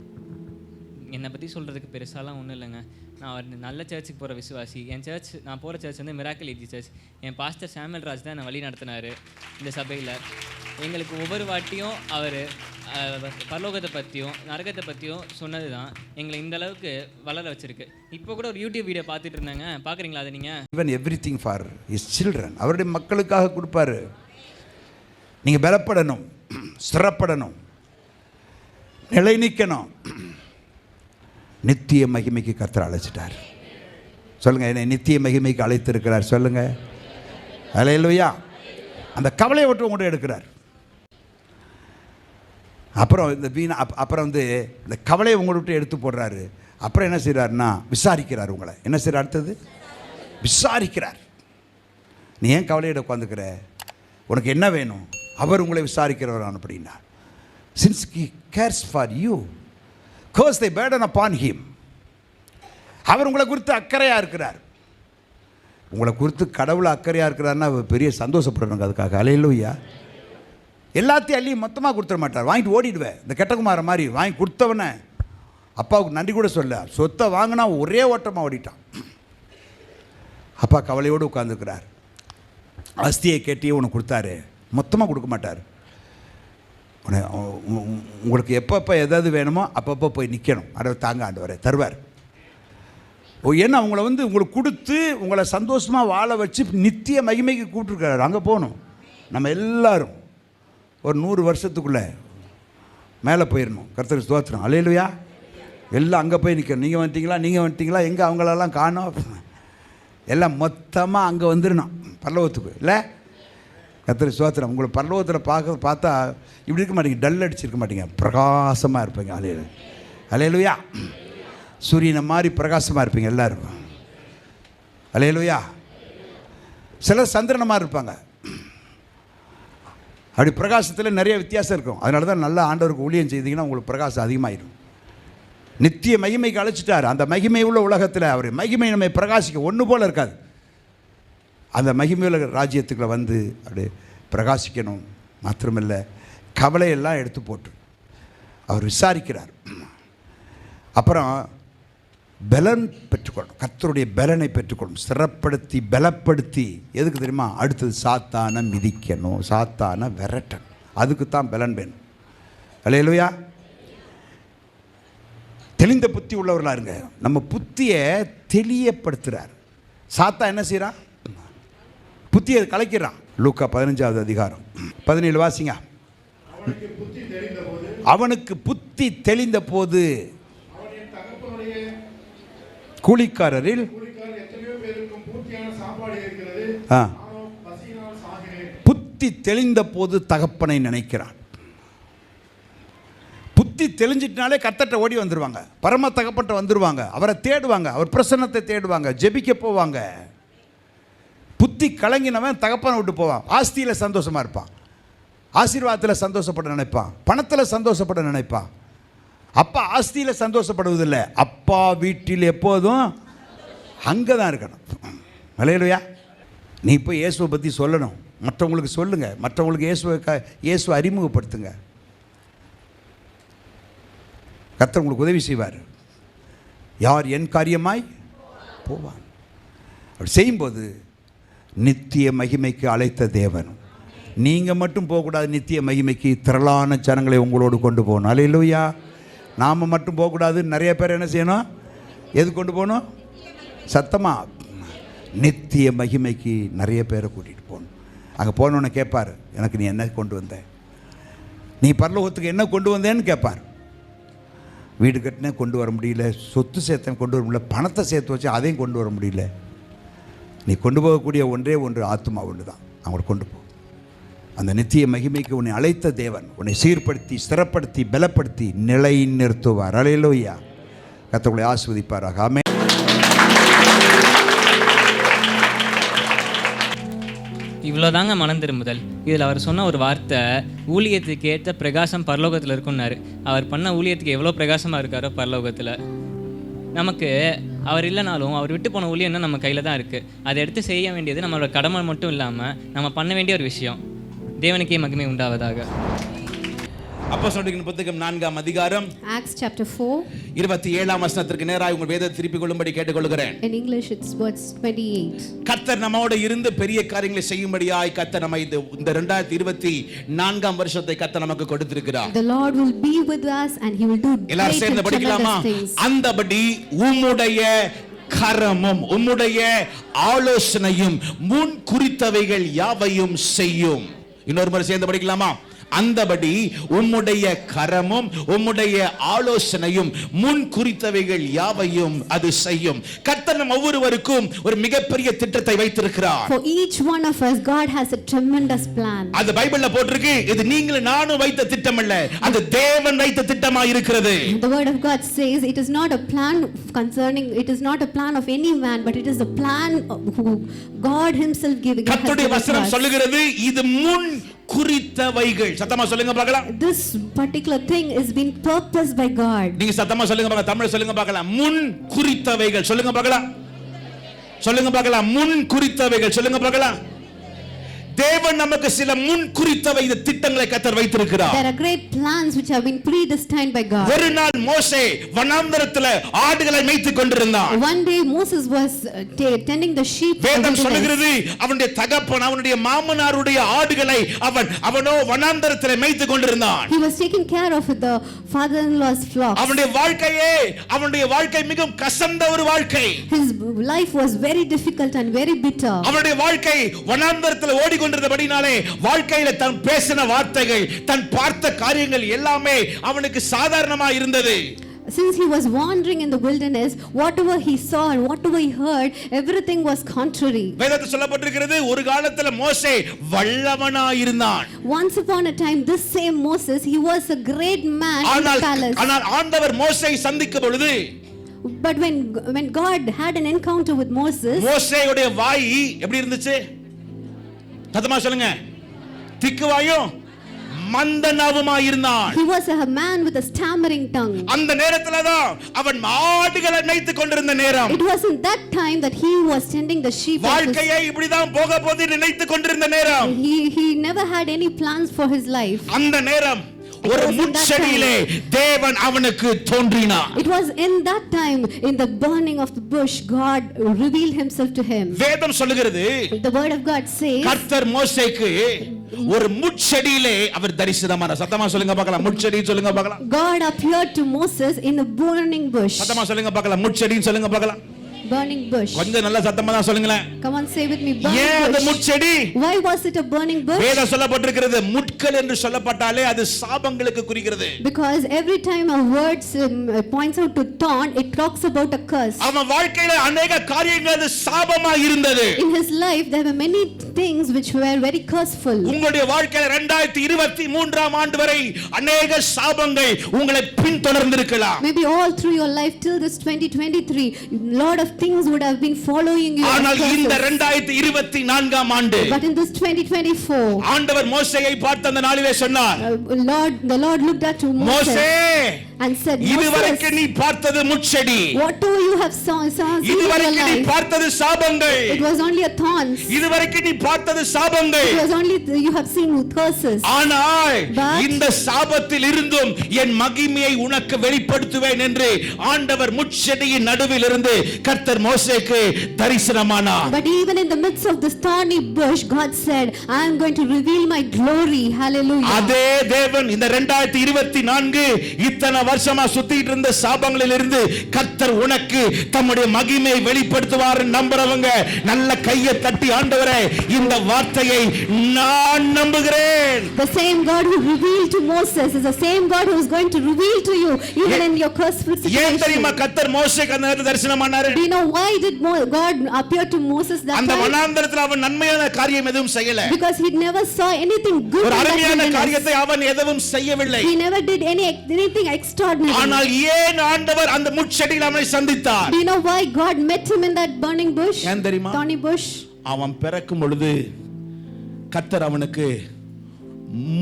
என்னை பற்றி சொல்கிறதுக்கு பெருசாலாம் ஒன்றும் இல்லைங்க. நான் ஒரு நல்ல சர்ச்சுக்கு போகிற விசுவாசி. என் சர்ச், நான் போகிற சர்ச் வந்து மிராக்கிள் ஏஜி சர்ச். என் பாஸ்டர் சாமுவேல் ராஜ் தான் என்னை வழி நடத்தினார் இந்த சபையில். எங்களுக்கு ஒவ்வொரு வாட்டியும் அவர் பரலோகத்தை பற்றியும் நரகத்தை பற்றியும் சொன்னது தான் எங்களை இந்த அளவுக்கு வளர வச்சுருக்கு. இப்போ கூட ஒரு யூடியூப் வீடியோ பார்த்துட்டு இருந்தாங்க, பார்க்குறீங்களா அதை நீங்கள்? Even everything for his children. அவருடைய மக்களுக்காக கொடுப்பாரு. நீங்கள் பலப்படணும், ஸ்திரப்படணும், நிலை நிற்கணும். நித்திய மகிமைக்கு கர்த்தர் அழைச்சிட்டார். சொல்லுங்கள், என்னை நித்திய மகிமைக்கு அழைத்திருக்கிறார். சொல்லுங்கள் அல்லேலூயா. அந்த கவலையை விட்டு உங்கள்கிட்ட எடுக்கிறார். அப்புறம் இந்த அப்புறம் வந்து இந்த கவலையை உங்களை விட்டு எடுத்து போடுறாரு. அப்புறம் என்ன செய்கிறாருன்னா விசாரிக்கிறார் உங்களை. என்ன செய்கிறார்? அடுத்தது விசாரிக்கிறார். நீ ஏன் கவலையிட உட்காந்துக்கிற? உனக்கு என்ன வேணும்? அவர் உங்களை விசாரிக்கிறவரான் அப்படின்னா. Since he CARES for you, cast the burden upon him. அவர் உங்களை குறித்து அக்கறையாக இருக்கிறார். உங்களை குறித்து கடவுளை அக்கறையாக இருக்கிறாருன்னா பெரிய சந்தோஷப்படுறாங்க அதுக்காக. அல்லேலூயா. எல்லாத்தையும் அள்ளி மொத்தமாக கொடுத்துட மாட்டார். வாங்கிட்டு ஓடிடுவேன். இந்த கெட்டகுமார மாதிரி வாங்கி கொடுத்தவனை அப்பாவுக்கு நன்றி கூட சொல்ல, சொத்தை வாங்கினா ஒரே ஓட்டமாக ஓடிட்டான். அப்பா கவலையோடு உட்காந்துருக்கிறார். அஸ்தியை கேட்டியே உனக்கு கொடுத்தாரு, மொத்தமாக கொடுக்க மாட்டார். உங்களுக்கு எப்பப்போ எதாவது வேணுமோ அப்பப்போ போய் நிற்கணும். அதை தாங்க ஆண்டவரே தருவார். ஏன்னா அவங்கள வந்து உங்களுக்கு கொடுத்து உங்களை சந்தோஷமாக வாழ வச்சு நித்திய மகிமைக்கு கூப்பிட்டுருக்காரு. அங்கே போகணும். நம்ம எல்லாரும் ஒரு 100 வருஷத்துக்குள்ளே மேலே போயிடணும். கர்த்தருக்கு ஸ்தோத்திரம். அல்லேலூயா. எல்லாம் அங்கே போய் நிற்கணும். நீங்கள் வந்துட்டீங்களா எங்கே அவங்களெல்லாம் காணோம்? எல்லாம் மொத்தமாக அங்கே வந்துடணும் பரலோகத்துக்கு. இல்லை கர்த்தருக்கு ஸ்தோத்திரம். உங்களை பரலோகத்தில் பார்த்தா இப்படி இருக்க மாட்டீங்க, டல் அடிச்சிருக்க மாட்டீங்க, பிரகாசமாக இருப்பீங்க. அல்லேலூயா. சூரியனை மாதிரி பிரகாசமாக இருப்பீங்க எல்லோரும். அல்லேலூயா. சிலர் சந்திரனை மாதிரி இருப்பாங்க. அப்படி பிரகாசத்தில் நிறைய வித்தியாசம் இருக்கும். அதனால தான் நல்ல ஆண்டவருக்கு ஊழியம் செய்தீங்கன்னா உங்களுக்கு பிரகாசம் அதிகமாகிடும். நித்திய மகிமைக்கு அழைச்சிட்டார். அந்த மகிமை உள்ள உலகத்தில் அவர் மகிமை நம்மை பிரகாசிக்க ஒன்று போல் இருக்காது. அந்த மகிமையுள்ள ராஜ்யத்துக்குள்ளே வந்து அப்படி பிரகாசிக்கணும். மாத்திரமில்லை, கவலையெல்லாம் எடுத்து போட்டு அவர் விசாரிக்கிறார். அப்புறம் பலன் பெற்றுக்கொள்ளணும். கர்த்தருடைய பலனை பெற்றுக்கொள்ளணும். சிறப்படுத்தி பலப்படுத்தி. எதுக்கு தெரியுமா? அடுத்தது சாத்தானை மிதிக்கணும், சாத்தானை விரட்டணும். அதுக்கு தான் பலன் வேணும். அல்லேலூயா. தெளிந்த புத்தி உள்ளவர்களாக இருங்க. நம்ம புத்தியை தெளியப்படுத்துகிறார். சாத்தா என்ன செய்கிறான்? புத்தியை கலைக்கிறான். லூக்கா 15வது அதிகாரம் 17 வாசிங்க. அவனுக்கு புத்தி தெளிந்த போது கூலிக்காரரில் புத்தி தெளிந்த போது தகப்பனை நினைக்கிறான். புத்தி தெளிஞ்சிட்டனாலே கர்த்தர்ட்ட ஓடி வந்துடுவாங்க. பரம தகப்பட்ட வந்துடுவாங்க. அவரை தேடுவாங்க, அவர் பிரசன்னத்தை தேடுவாங்க, ஜெபிக்க போவாங்க. புத்தி கலங்கினவன் தகப்பனை விட்டு போவான். ஆஸ்தியில் சந்தோஷமாக இருப்பான், ஆசீர்வாதத்தில் சந்தோஷப்பட நினைப்பான், பணத்தில் சந்தோஷப்பட நினைப்பான். அப்பா ஆஸ்தியில் சந்தோஷப்படுவதில்லை, அப்பா வீட்டில் எப்போதும் அங்கே தான் இருக்கணும். அல்லேலூயா. நீ இப்போ இயேசுவை பற்றி சொல்லணும், மற்றவங்களுக்கு சொல்லுங்கள், மற்றவங்களுக்கு இயேசுவை அறிமுகப்படுத்துங்க. கர்த்தர் உங்களுக்கு உதவி செய்வார். யார் என் காரியமாய் போவான். அப்படி செய்யும்போது நித்திய மகிமைக்கு அழைத்த தேவன். நீங்கள் மட்டும் போகக்கூடாது நித்திய மகிமைக்கு, திரளான ஜனங்களை உங்களோடு கொண்டு போகணும். அல்லேலூயா. நாம் மட்டும் போகக்கூடாது. நிறைய பேர் என்ன செய்யணும்? எது கொண்டு போகணும்? சத்தமாக நித்திய மகிமைக்கு நிறைய பேரை கூட்டிகிட்டு போகணும். அங்கே போனோன்னு கேட்பார், எனக்கு நீ என்ன கொண்டு வந்த? நீ பரலோகத்துக்கு என்ன கொண்டு வந்தேன்னு கேட்பார். வீடு கட்டினே கொண்டு வர முடியல, சொத்து சேர்த்தேன் கொண்டு வர முடியல, பணத்தை சேர்த்து வச்சு அதையும் கொண்டு வர முடியல. நீ கொண்டு போகக்கூடிய ஒன்றே ஒன்று ஆத்மா ஒன்று தான். அவங்களை கொண்டு போ. அந்த நித்திய மகிமைக்கு உன்னை அழைத்த தேவன் உன்னை சீர்படுத்தி ஸ்திரப்படுத்தி பலப்படுத்தி நிலை நிறுத்துவார். அல்லேலூயா. கர்த்தர் உங்களை ஆசீர்வதிப்பாராக. ஆமென். இவ்வளோதாங்க மனம் திரும்புதல். இதில் அவர் சொன்ன ஒரு வார்த்தை, ஊழியத்துக்கு ஏற்ற பிரகாசம் பரலோகத்தில் இருக்குன்னாரு. அவர் பண்ண ஊழியத்துக்கு எவ்வளோ பிரகாசமாக இருக்காரோ பரலோகத்தில். நமக்கு அவர் இல்லைனாலும் அவர் விட்டு போன ஊழியம் இன்னும் நம்ம கையில் தான் இருக்குது. அதை எடுத்து செய்ய வேண்டியது நம்மளோட கடமை மட்டும் இல்லாமல் நம்ம பண்ண வேண்டிய ஒரு விஷயம். தேவனுக்கே மகிமை உண்டாவதாக. அப்போஸ்தலர்களின் புத்தகம் 4ஆம் அதிகாரம் Acts chapter 4. 27ஆம் வசனத்திற்கு நேராக உங்கள் வேதத்தை திருப்பிக் கொள்ளும்படி கேட்டுக்கொள்கிறேன். In English it's verse 28. கர்த்தர் நம்மோடு இருந்து பெரிய காரியங்களை செய்யும்படியாய் கர்த்தர் நம்மை இந்த 2024ஆம் வருஷத்தை கர்த்தர் நமக்கு கொடுத்திருக்கிறார். The Lord will be with us and he will do great எல்லாரும் சேர்ந்து படிக்கலாமா? அந்தபடி உம்முடைய கரமும் உம்முடைய ஆலோசனையும் முன் குறித்தவைகள் யாவையும் செய்யும். இன்னொரு முறை சேர்ந்து படிக்கலாமா? அந்தபடி உம்முடைய கரமும் உம்முடைய ஆலோசனையும் முன் குறித்தவைகள் யாவையும் அது செய்யும். கர்த்தர் நம் ஒவ்வொருவருக்கும் ஒரு மிகப்பெரிய திட்டத்தை வைத்திருக்கிறார். For each one of us God has a tremendous plan. அது பைபிள்ல போட்டிருக்கு. இது நீங்களும் நானும் வைத்த திட்டம் அல்ல, அது தேவன் வைத்த திட்டமா இருக்கிறது. The word of God says it is not a plan concerning, it is not a plan of any man, but it is a plan who God himself giving. கர்த்தருடைய வசனம் சொல்லுகிறது இது முன் குறித்தவைகள். சத்தமா சொல்லுங்க பார்க்கலாம். This particular thing is being purposed by God. நீங்க சத்தமா சொல்லுங்க பார்க்கலாம். தமிழ்ல சொல்லுங்க பார்க்கலாம். முன் குறித்தவைகள் சொல்லுங்க பார்க்கலாம். சொல்லுங்க பார்க்கலாம். முன் குறித்தவைகள் சொல்லுங்க பார்க்கலாம். தேவன் நமக்கு சில முன் குறித்தவை திட்டங்களை கர்த்தர் வைத்திருக்கிறார். There are great plans which have been predestined by God. ஒரு நாள் மோசே வனாந்தரத்திலே ஆடுகளை மேய்த்துக் கொண்டிருந்தான். One day Moses was tending the sheep. வேதம் சொல்லுகிறது அவனுடைய தகப்பன் அவனுடைய மாமனாருடைய ஆடுகளை அவனோ வனாந்தரத்திலே மேய்த்துக் கொண்டிருந்தான். He was taking care of the father-in-law's flock. அவனுடைய வாழ்க்கை மிகவும் கசந்த ஒரு வாழ்க்கை. His life was very difficult and very bitter. அவனுடைய வாழ்க்கை வனாந்தரத்திலே ஓடி கொண்டிருந்தபடினாலே வாழ்க்கையில தான் பேசின வார்த்தைகள் தான் பார்த்த காரியங்கள் எல்லாமே அவனுக்கு சாதாரணமா இருந்தது. Since he was wandering in the wilderness, whatever he saw and whatever he heard, everything was contrary. வேதத்தில் சொல்லப்பட்டிருக்கிறது ஒரு காலத்துல மோசே வல்லவனா இருந்தான். Once upon a time this same Moses, he was a great man in the palace. ஆனால் ஆண்டவர் மோசேயை சந்திக்கும் பொழுது, but when God had an encounter with Moses, மோசேயுடைய வாய் எப்படி இருந்துச்சு? சத்தமா சொல்லுங்க. திக்குவாயும் மந்த நாவுமா இருந்தான். He was a man with a stammering tongue. அந்த நேரத்துல தான் அவன் ஆடுகளை மேய்த்துக் கொண்டிருந்த நேரம். It was in that time that he was tending the sheep. வாழ்க்கையை இப்படி தான் போக போகுது நினைத்துக் கொண்டிருந்த நேரம். He never had any plans for his life. அந்த நேரம் ஒரு முட்செடியிலே தேவன் அவனுக்கு தோன்றினார். It was in that time, in the burning of the bush, God revealed himself to him. வேதம் சொல்லுகிறது, the word of God says, கர்த்தர் மோசேக்கு ஒரு முட்செடியிலே அவர் தரிசனமானார். சத்தமா சொல்லுங்க பார்க்கலாம். முட்செடி சொல்லுங்க பார்க்கலாம். God appeared to Moses in a burning bush. சத்தமா சொல்லுங்க பார்க்கலாம். முட்செடி சொல்லுங்க பார்க்கலாம். burning bush. கொஞ்சம் நல்ல சத்தமா தான் சொல்லுங்களேன். Come on, say with me, burning ஏன் அந்த bush. முட்செடி? Why was it a burning bush? வேதம் சொல்லப்பட்டிருக்கிறது முட்கள் என்று சொல்லப்பட்டாலே அது சாபங்களுக்கு குறிக்கிறது. Because every time a word points out to thorn, it talks about a curse. அவன் வாழ்க்கையில अनेक காரியங்கள் அது சாபமா இருந்தது. In his life there were many things which were very curseful. உங்களுடைய வாழ்க்கையில 2023ஆம் ஆண்டு வரை अनेक சாபங்கள் உங்களை பின்தொடர்ந்திருக்கலாம். Maybe all through your life till this 2023, lot of things would have been following you. ஆனால் இந்த 2024ஆம் ஆண்டு, but in this 2024, ஆண்டவர் மோசேயை பார்த்த அந்த நாளிலே சொன்னார், the Lord looked at Moses மோசே and said, இதுவரைக்கும் நீ பார்த்தது முட்செடி, whatever you have seen, இதுவரைக்கும் நீ பார்த்தது சாபங்கள், it was only a thorns, இதுவரைக்கும் நீ பார்த்தது சாபங்கள், it was only you have seen curses. ஆனால் இந்த சாபத்தில் இருந்தும் என் மகிமையை உனக்கு வெளிப்படுத்துவேன் என்று ஆண்டவர் முட்செடியின் நடுவில் இருந்து கர்த்தர் மோசேக்கு தரிசனமானார். But even in the midst of this thorny bush, God said, I am going to reveal my glory. Hallelujah. அதே தேவன் இந்த 2024 இத்தனை வருஷமா சுத்திட்டு இருந்த சாபங்களில் இருந்து கர்த்தர் உனக்கு தம்முடைய மகிமையை வெளிப்படுத்துவார் நம்புறவங்க நல்ல கையை தட்டி ஆண்டவரே இந்த வார்த்தையை நான் நம்புகிறேன். The same God who revealed to Moses is the same God who is going to reveal to you even in your curseful situation. ஏன் தெரியுமா கர்த்தர் மோசேக்கு அந்த நேரத்துல தரிசனமானாரு? Do you know why did God appear to Moses that அந்த time? வனாந்தரத்துல அவன் நன்மையான காரியம் எதுவும் செய்யல. Because he never saw anything good. ஒரு அருமையான காரியத்தை அவன் எதுவும் செய்யவில்லை. He never did anything extraordinary. ஆனால் ஏன் ஆண்டவர் அந்த முட்செடியில் அவனை சந்தித்தார்? Do you know why God met him in that burning bush? ஏன் தெரியுமா? Thorny bush. அவன் பிறக்கும் பொழுது கர்த்தர் அவனுக்கு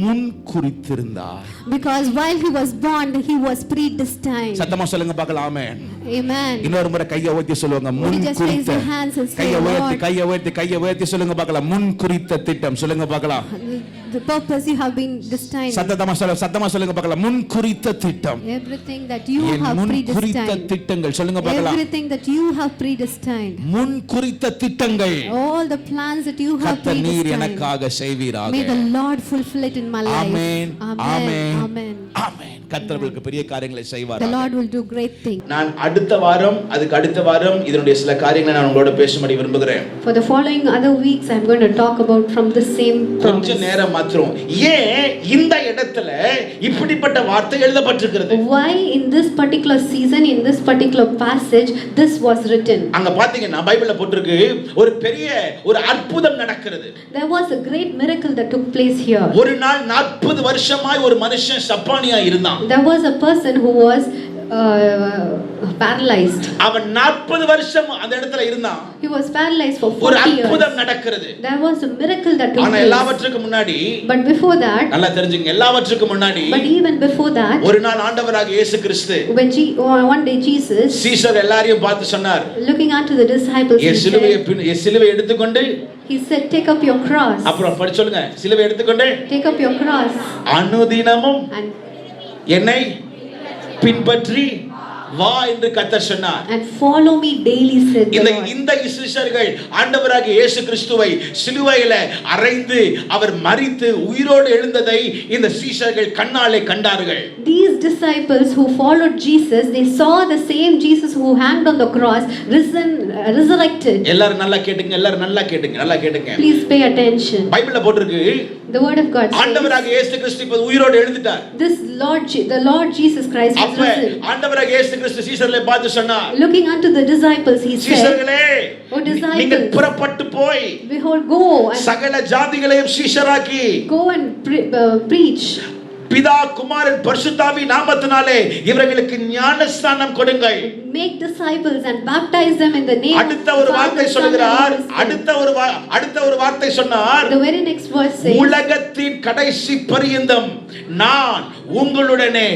முன் குறித்திருந்தார். Because while he was born, he was predestined. சத்தமா சொல்லுங்க பார்க்கலாம். ஆமென். Amen. இன்னொரு முறை கையை உயர்த்தி சொல்லுவாங்க முன் just raise குறித்த. your hands and say, கையை உயர்த்தி சொல்லுங்க பார்க்கலாம். முன் குறித்த திட்டம் சொல்லுங்க பார்க்கலாம். The purpose you have been destined. சத்தமா சொல்லுங்க பார்க்கலாம். முன் குறித்த திட்டம். Everything that you have முன் குறித்த predestined. திட்டங்கள் சொல்லுங்க பார்க்கலாம். Everything that you have predestined. முன் குறித்த திட்டங்கள். All the plans that you have கர்த்தர் நீர் predestined. எனக்காக செய்வீராக. May the Lord fulfill it in my life. Amen. Amen. Amen. ஆமென். கர்த்தர்களுக்கு பெரிய காரியங்களை செய்வார். The Lord will do great things. நான் அடுத்த வாரம் இதனுடைய சில காரியங்களை நான் உங்களோட பேசும்படி விரும்புகிறேன். For the following other weeks I'm going to talk about from the same கொஞ்ச நேரம் மாத்திரம் ஏன் இந்த இடத்துல இப்படிப்பட்ட வார்த்தை எழுதப்பட்டிருக்கிறது? Why in this particular season, in this particular passage this was written? அங்க பாத்தீங்கன்னா பைபிள்ல போட்டிருக்கு ஒரு அற்புதம் நடக்கிறது. There was a great miracle that took place here. ஒரு நாள் 40 வருஷமாய் ஒரு மனுஷன் சப்பானியா இருந்தான். There was a person who was paralyzed. அவன் 40 வருஷம் அந்த இடத்துல இருந்தான். He was paralyzed for 40 years. ஒரு அற்புதம் நடக்கிறது. There was a miracle that took ஆனா place. எல்லாவற்றுக்கும் முன்னாடி But before that, நல்லா தெரிஞ்சுங்க, எல்லாவற்றுக்கும் முன்னாடி but even before that, ஒரு நாள் ஆண்டவராகிய இயேசு கிறிஸ்து one day Jesus, சீஷர் எல்லாரையும் பார்த்து சொன்னார், looking unto the disciples, சிலுவை எடுத்துக்கொண்டு he said, take up your cross. அப்புறம் படிச்சு சொல்லுங்க, சிலுவை எடுத்துக்கொண்டு Take up your cross. அனுதினமும் என்னை பின்பற்றி வா என்று கர்த்தர் சொன்னார். And follow me daily, said the Lord. இந்த சிஷ்யர்கள் ஆண்டவராகிய இயேசு கிறிஸ்துவை சிலுவையிலே அறைந்து அவர் மரித்து உயிரோடு எழுந்ததை இந்த சீஷர்கள் கண்ணாலே கண்டார்கள். These disciples who followed Jesus, they saw the same Jesus who hanged on the cross, resurrected. எல்லாரும் நல்லா கேட்டுங்க. Please pay attention. பைபிள்ல போட்டிருக்கு, The word of God says, ஆண்டவராகிய இயேசு கிறிஸ்து இப்ப உயிரோடு எழுந்துட்டார். the Lord Jesus Christ has risen. ஆண்டவராகிய இயேசு கிறிஸ்து சீஷர்களை பார்த்து சொன்னார், Looking unto the disciples, he said, சீஷர்களே, நீங்கள் disciples, புறப்பட்டு போய் behold, go and சகல ஜாதிகளையும் சீஷராக்கி go and preach. பிதா குமாரன் பரிசுத்தாவி நாமத்தினாலே இவர்களுக்கு ஞானஸ்நானம் கொடுங்கள். Make disciples and baptize them in the name அடுத்த ஒரு வார்த்தை சொல்கிறார். அடுத்த ஒரு வார்த்தை சொன்னார். The very next verse says, உலகத்தின் கடைசி பரியந்தம் நான் உங்களுடனே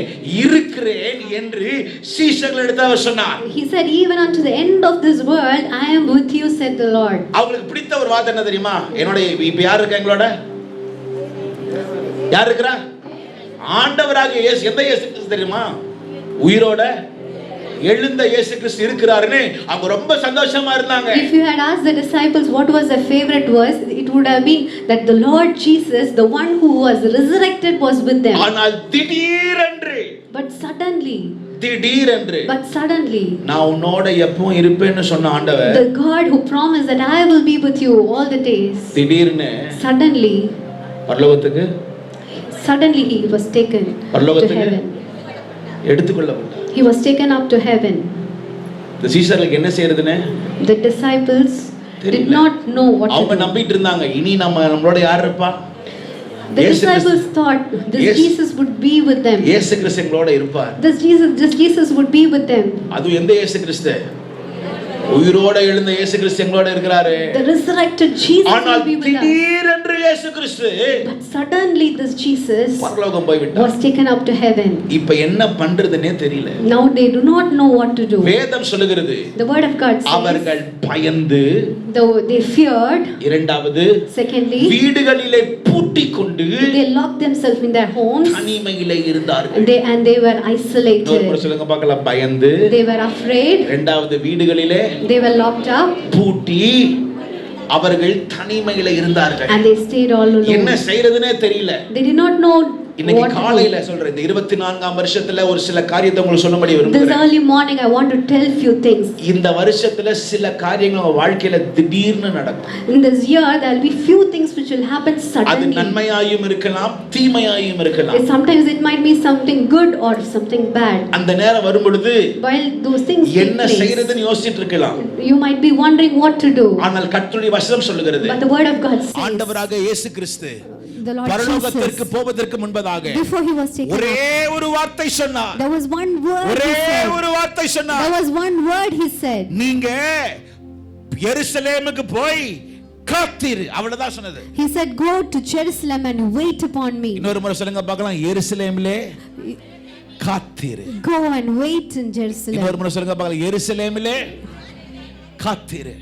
இருக்கிறேன் என்று சீஷர்களிடத்தில் அவர் சொன்னார். He said, even unto the end of this world I am with you, said the Lord. அவங்களுக்கு பிடித்த ஒரு வார்த்தை என்ன தெரியுமா? என்னோட இப்ப யார் இருக்கா? எங்களோட யார் இருக்கா? ஆண்டவராகிய இயேசு. எந்த இயேசு கிறிஸ்து தெரியுமா? உயிரோட எழுந்த இயேசு கிறிஸ்து இருக்கிறாருன்னு அவங்க ரொம்ப சந்தோஷமா இருந்தாங்க. If you had asked the disciples what was their favorite verse, it would have been that the Lord Jesus, the one who was resurrected, was with them. ஆனால் திடீரென்று, but suddenly, நான் உன்னோட எப்பவும் இருப்பேன்னு சொன்ன ஆண்டவர், the God who promised that I will be with you all the days, திடீர்னு suddenly he was taken to heaven. எடுத்துக்கொள்ளப்பட்டார். He was taken up to heaven. இந்த சீஷர்களுக்கு என்ன செய்யறதுன்னு the disciples did not know what to do. அவங்க நம்பிட்டு இருந்தாங்க, இனி நம்மளோட யார் இருப்பா? The disciples thought this Jesus would be with them. இயேசு கிறிஸ்து எங்களோட இருப்பார். This Jesus would be with them. அது எந்த இயேசு கிறிஸ்து? உயிரோட எழுந்த இயேசு கிறிஸ்து எங்களோட இருக்கிறாரு. The resurrected Jesus will be with us. திடீரென்று இயேசு கிறிஸ்து, but suddenly this Jesus பரலோகம் போய் விட்டார். was taken up to heaven. இப்போ என்ன பண்றதுன்னே தெரியல. Now they do not know what to do. வேதம் சொல்லுகிறது, the word of God says, அவர்கள் பயந்து, they feared. இரண்டாவது, secondly, வீடுகளிலே பூட்டிக்கொண்டு they locked themselves in their homes. தனிமையிலே இருந்தார்கள். They were isolated. இன்னொரு சொல்லுங்க பார்க்கலாம். பயந்து, they were afraid. இரண்டாவது, வீடுகளிலே they were locked up. பூட்டி அவர்கள் தனிமையில இருந்தார்கள். and they stayed all alone. என்ன செய்யறதுனே தெரியல. they did not know. இன்னைக்கு காலையில சொல்றேன், இந்த 24ஆம் வருஷத்துல ஒரு சில காரியத்தை உங்களுக்கு சொல்லும்படி விரும்புகிறேன். This early morning I want to tell few things. இந்த வருஷத்துல சில காரியங்கள் உங்க வாழ்க்கையில திடீர்னு நடக்கும். In this year there will be few things which will happen suddenly. அது நன்மையாயும் இருக்கலாம், தீமையாயும் இருக்கலாம். Sometimes it might be something good or something bad. அந்த நேரம் வரும் பொழுது while those things என்ன செய்யறதுன்னு யோசிச்சிட்டு இருக்கலாம். you might be wondering what to do. ஆனால் கர்த்தருடைய வசனம் சொல்லுகிறது, but the word of God says, ஆண்டவராகிய இயேசு கிறிஸ்து the Lord பரலோகத்திற்கு போவதற்கு முன்பதாக before he was taken ஒரே ஒரு வார்த்தை சொன்னார். there was one word. ஒரே ஒரு வார்த்தை சொன்னார். there was one word he said. நீங்க எருசலேமுக்கு போய் காத்திரு, அவ்வளவுதான் சொன்னது. he said go to Jerusalem and wait upon me. இன்னொரு முறை சொல்லுங்க பார்க்கலாம். எருசலேமிலே காத்திரு. Go and wait in Jerusalem. இன்னொரு முறை சொல்லுங்க பார்க்கலாம், எருசலேமிலே காத்திரு.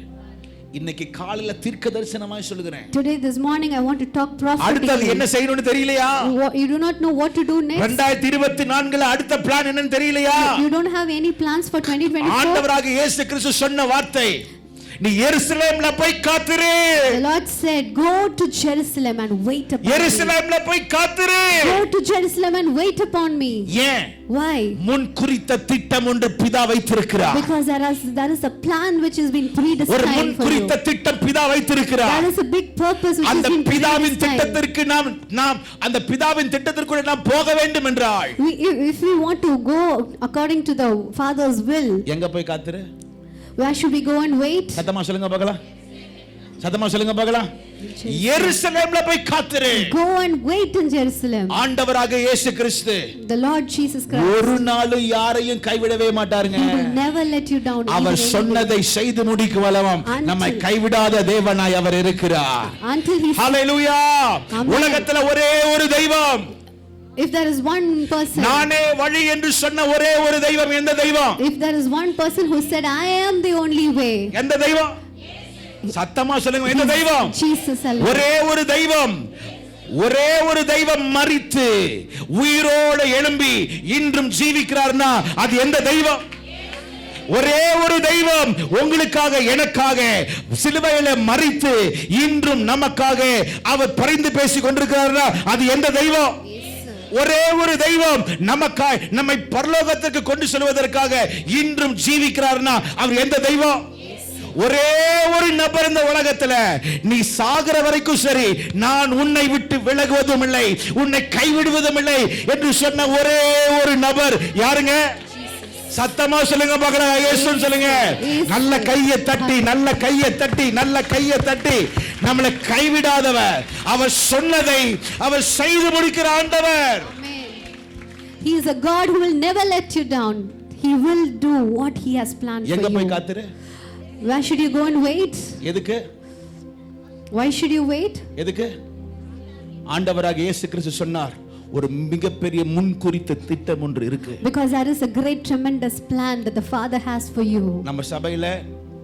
இன்னைக்கு காலையில தீர்க்க தரிசனமாய் சொல்லுகிறேன். Today this morning I want to talk prophetically. அடுத்து என்ன செய்யணும்னு தெரியலையா? You do not know what to do next. 2024ல அடுத்த பிளான் என்னன்னு தெரியலையா? You don't have any plans for 2024. ஆண்டவராக இயேசு கிறிஸ்து சொன்ன வார்த்தை, நீ எருசலேம்ல போய் காத்திரு. The Lord said, go to Jerusalem and wait upon me. எருசலேம்ல போய் காத்திரு. Go to Jerusalem and wait upon me. ஏன்? Why? முன் குறித்த திட்டம் ஒன்று பிதா வைத்திருக்கிறார். Because there is a plan which has been predestined for you. ஒரு முன் குறித்த திட்டம் பிதா வைத்திருக்கிறார். There is a big purpose which has been predestined. அந்த பிதாவின் திட்டத்திற்கு நாம் அந்த பிதாவின் திட்டத்திற்கு நாம் போக வேண்டும் என்றால், if we want to go according to the Father's will, எங்க போய் காத்திரு? where should we go and wait? சத்தமா சொல்லுங்க பார்க்கலாம், சத்தமா சொல்லுங்க பார்க்கலாம். எருசலேம்ல போய் காத்திரு. Go and wait in Jerusalem. ஆண்டவராக இயேசு கிறிஸ்து, the Lord Jesus Christ, ஒரு நாளும் யாரையும் கைவிடவே மாட்டாருங்க. He will never let you down. அவர் சொன்னதை செய்து முடிக்கும் வல்லவம் நம்மை கைவிடாத தேவனாய் அவர் இருக்கிறார். ஹalleluya. உலகத்துல ஒரே ஒரு தெய்வம், if there is one person, நானே வழி என்று சொன்ன ஒரே ஒரு தெய்வம், எந்த தெய்வம்? if there is one person who said I am the only way, எந்த தெய்வம்? சத்தமா சொல்லுங்க, எந்த தெய்வம்? Jesus alone. ஒரே ஒரு தெய்வம், ஒரே ஒரு தெய்வம் மரித்து உயிரோடு எழும்பி இன்றும் ஜீவிக்கிறார்னா அது எந்த தெய்வம்? ஒரே ஒரு தெய்வம் உங்களுக்காக எனக்காக சிலுவையில மரித்து இன்றும் நமக்காக அவர் பரிந்து பேசிக் கொண்டிருக்கிறார்னா அது எந்த தெய்வம்? ஒரே ஒரு தெய்வம் நமக்காய் நம்மை பரலோகத்துக்கு கொண்டு செல்வதற்காக இன்றும் ஜீவிக்கிறார்னா அவர் எந்த தெய்வம்? ஒரே ஒரு நபர் இந்த உலகத்துல, நீ சாகிற வரைக்கும் சரி நான் உன்னை விட்டு விலகுவதும் இல்லை, உன்னை கைவிடுவதும் இல்லை என்று சொன்ன ஒரே ஒரு நபர் யாருங்க? சத்தமா சொல்லுங்க பார்க்கலாம், இயேசுன்னு சொல்லுங்க. நல்ல கையை தட்டி, நல்ல கையை தட்டி, நல்ல கையை தட்டி. நம்மளை கைவிடாதவர், அவர் சொன்னதை அவர் செய்து முடிக்கிற ஆண்டவர். He is a God who will never let you down. He will do what he has planned for you. எங்க போய் காத்துரு? Where should you go and wait? எதுக்கு? Why should you wait? எதுக்கு? ஆண்டவராக இயேசு கிறிஸ்து சொன்னார், ஒரு மிகப்பெரிய முன்குறித்த திட்டம் ஒன்று இருக்கு. Because there is a great tremendous plan that the Father has for you. நம்ம சபையில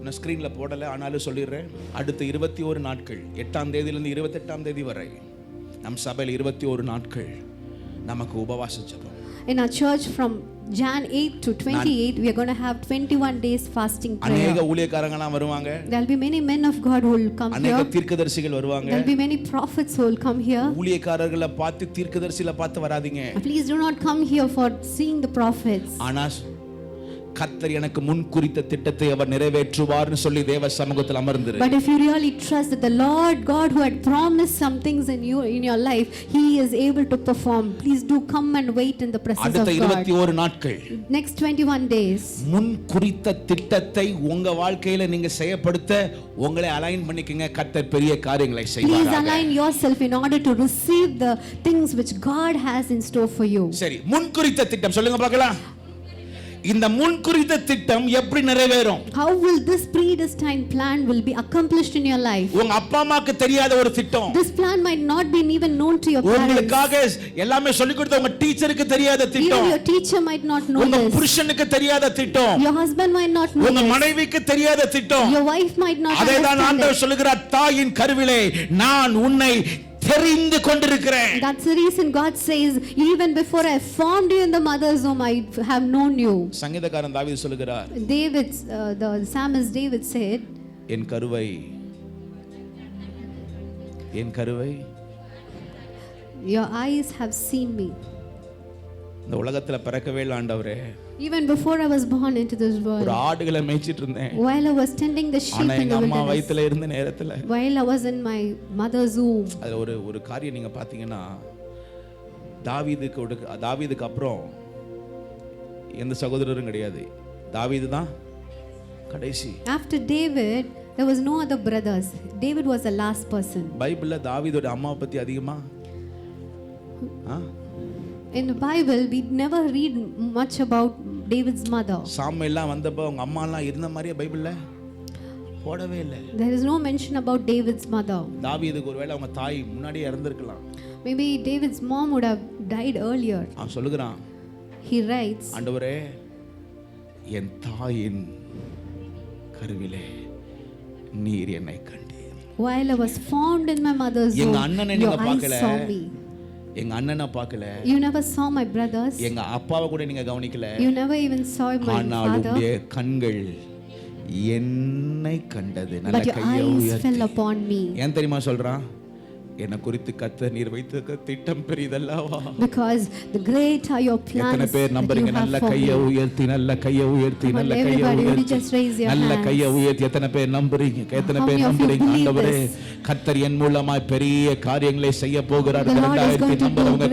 நான் ஸ்கிரீன்ல போடல, ஆனாலும் சொல்லிடுறேன். அடுத்த 21 நாட்கள், 8ஆம் தேதியிலிருந்து 28ஆம் தேதி வரை நம் சபையில் 21 நாட்கள் நமக்கு உபவாச ஜெபம். In our church from Jan 8 to 28 we are going to have 21 days fasting prayer. அநேக ஊழியக்காரங்கலாம் வருவாங்க. There will be many men of God who will come here. அநேக தீர்க்கதரிசிகள் வருவாங்க. There will be many prophets who will come here. ஊழியக்காரர்களை பார்த்து தீர்க்கதரிசிகளை பார்த்து வராதீங்க. Please do not come here for seeing the prophets. ஆனா கர்த்தர் எனக்கு முன் குறித்த திட்டத்தை அவர் நிறைவேற்றுவார்னு சொல்லி தேவ சமூகத்தில் அமர்ந்திரு. But if you really trust that the Lord God who had promised some things in your life, he is able to perform. Please do come and wait in the presence of God. அடுத்த 21 நாட்கள், next 21 days, முன் குறித்த திட்டத்தை உங்க வாழ்க்கையில நீங்க செயல்படுத்த உங்களை அலைன் பண்ணிக்கங்க. கர்த்தர் பெரிய காரியங்களை செய்வார். Please align yourself in order to receive the things which God has in store for you. சரி, முன் குறித்த திட்டம் சொல்லுங்க பார்க்கலாம். இந்த முன்குறித்த திட்டம் எப்படி நிறைவேறும்? How will this predestined plan will be accomplished in your life? உங்க அப்பா அம்மாக்கு தெரியாத ஒரு திட்டம். This plan might not be even known to your parents. உங்களுக்காக எல்லாமே சொல்லி கொடுத்த உங்க டீச்சருக்கு தெரியாத திட்டம். Even your teacher might not know உங்க this. புருஷனுக்கு தெரியாத திட்டம். Your husband might not know உங்க this. மனைவிக்கு தெரியாத திட்டம். Your wife might not understand. அதேதான் ஆண்டவர் சொல்கிறார், தாயின் கருவிலே நான் உன்னை தெரிந்து கொண்டிருக்கிறேன். That's the reason God says, even before I formed you in the mother's womb I have known you. சங்கீதக்காரன் தாவீது சொல்கிறார், the psalmist David said, என் கருவை your eyes have seen me. இந்த உலகத்துல பிறக்கவே இல்ல ஆண்டவரே. Even before I was born into this world, ஒரு ஆடுகளை மேய்ச்சிட்டு இருந்தேன். while I was tending the sheep in the அம்மா wilderness, வயித்துல இருந்த நேரத்துல, while I was in my mother's womb, அது ஒரு காரியம் நீங்க பாத்தீங்கன்னா, தாவீதுக்கு அப்புறம் எந்த சகோதரரும் கிடையாது. தாவீது தான் கடைசி. After David there was no other brothers. David was the last person. பைபிள்ல தாவீதோட அம்மாவை பத்தி அதிகமா in the Bible we never read much about David's mother. சாமுவேல்லாம் வந்தப்ப அவங்க அம்மா எல்லாம் இருந்த மாதிரியே பைபிள்ல போடவே இல்ல. There is no mention about David's mother. தாவீதுக்கு ஒருவேளை அவங்க தாய் முன்னாடியே இறந்திருக்கலாம். Maybe David's mom would have died earlier. அவன் சொல்லுகிறான், he writes, ஆண்டவரே என் தாயின் கருவிலே நீர் என்னை கண்டீர். while I was formed in my mother's எங்க womb, அண்ணனை your நீங்க eyes பார்க்கல. saw me. எங்க அண்ணனை பார்க்கல. You never saw my brothers. எங்க அப்பாவை கூட நீங்க கவனிக்கல. You never even saw my ஆனால் father. உம்முடைய கண்கள் என்னை கண்டது. நல்ல But your கையை eyes உயர்த்தி. fell upon me. ஏன் தெரியுமா சொல்றான்? என்னை குறித்து கர்த்தர் நீர் வைத்த திட்டம் பெரிதல்லவா. Because the great are your plans. எத்தனை பேர் நம்புறீங்க? நல்ல கையை உயர்த்தி, நல்ல கையை உயர்த்தி, நல்ல கையை உயர்த்தி, நல்ல கையை உயர்த்தி. எத்தனை பேர் நம்புறீங்க? எத்தனை பேர் நம்புறீங்க? ஆண்டவரே கர்த்தர் என் மூலமா பெரிய காரியங்களை செய்ய போகிறார். 2000 நம்புறவங்க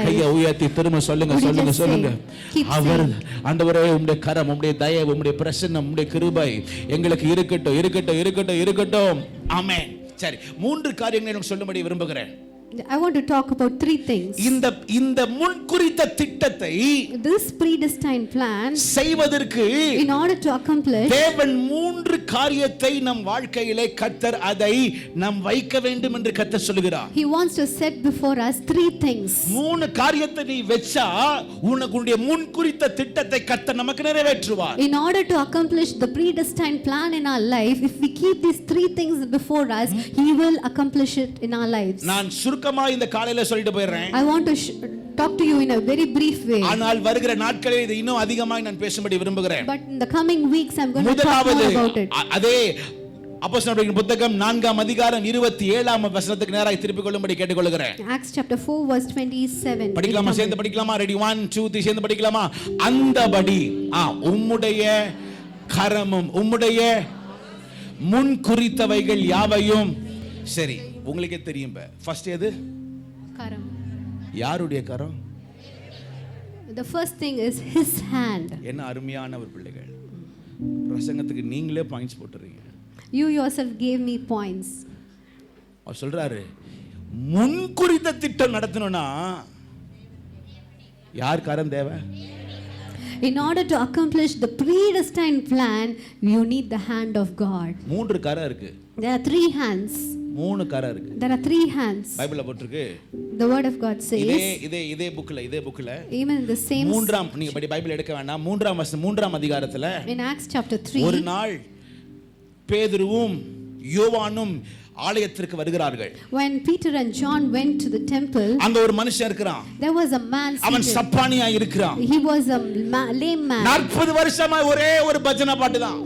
கையை உயர்த்தி திரும்ப சொல்லுங்க, சொல்லுங்க, சொல்லுங்க. அவர் ஆண்டவரே உம்முடைய கரம், உம்முடைய தயவு, உம்முடைய பிரசன்னம், உம்முடைய கிருபை எங்களுக்கு இருக்கட்டும், இருக்கட்டும், இருக்கட்டும், இருக்கட்டும். ஆமென். சரி, 3 காரியங்களை நான் சொல்லும்படி விரும்புகிறேன். I want to talk about 3 things. இந்த முன்குறித்த திட்டத்தை, this predestined plan, செய்வதற்கு in order to accomplish, தேவன் 3 காரியத்தை நம் வாழ்க்கையிலே கர்த்தர் அதை நாம் வைக்க வேண்டும் என்று கர்த்தர் சொல்கிறார். he wants to set before us 3 things. 3 காரியத்தை நீ வெச்சா உன்னுடைய முன்குறித்த திட்டத்தை கர்த்தர் நமக்கு நிறைவேற்றுவார். In order to accomplish the predestined plan in our life, if we keep these 3 things before us, he will accomplish it in our lives. நான் சுருக்கமா இந்த காலையில சொல்லிட்டு போயிடுறேன். I want to talk to you in a very brief way. ஆனால் வருகிற நாட்களில் இது இன்னும் அதிகமாக நான் பேசும்படி விரும்புகிறேன். But in the coming weeks I'm going to talk more about it. அதே அப்போஸ்தலர்களின் புத்தகம் 4ஆம் அதிகாரம் 27ஆம் வசனத்துக்கு நேராக திருப்பிக் கொள்ளும்படி கேட்டுக்கொள்கிறேன். Acts chapter 4 verse 27. படிக்கலாமா? சேர்ந்து படிக்கலாமா? ரெடி 1 2 3 சேர்ந்து படிக்கலாமா? அந்தபடி உம்முடைய கரமும் உம்முடைய முன் குறித்தவைகள் யாவையும். சரி, உங்களுக்கே தெரியும். ஃபர்ஸ்ட் எது? கரம். யாருடைய கரம்? The first thing is his hand. என்ன அருமையான ஒரு பிள்ளைகள். பிரசங்கத்துக்கு நீங்களே பாயிண்ட்ஸ் போட்டுறீங்க. You yourself gave me points. அவர் சொல்றாரு, முன் குறித்த திட்டம் நடத்தணும்னா யார் கரம் தேவை? In order to accomplish the predestined plan, you need the hand of God. 3 கரம் இருக்கு. There are 3 hands. 3 கரம் இருக்கு. There are 3 hands. பைபிள்ல போட்டுருக்கு. The word of God says. இதே புக்ல even in the same. நீங்க பைபிள் எடுக்க வேண்டாம். 3ஆம் அதிகாரத்துல in Acts chapter 3. ஒரு நாள் பேதுருவும் யோவானும் ஆலயத்திற்கு வருகிறார்கள். When Peter and John went to the temple, அங்க ஒரு மனுஷன் இருக்கிறான். there was a man seated. அவன் சப்பானியா இருக்கிறான். He was a lame man. 40 வருஷமா ஒரே ஒரு பஜனை பாட்டு தான்.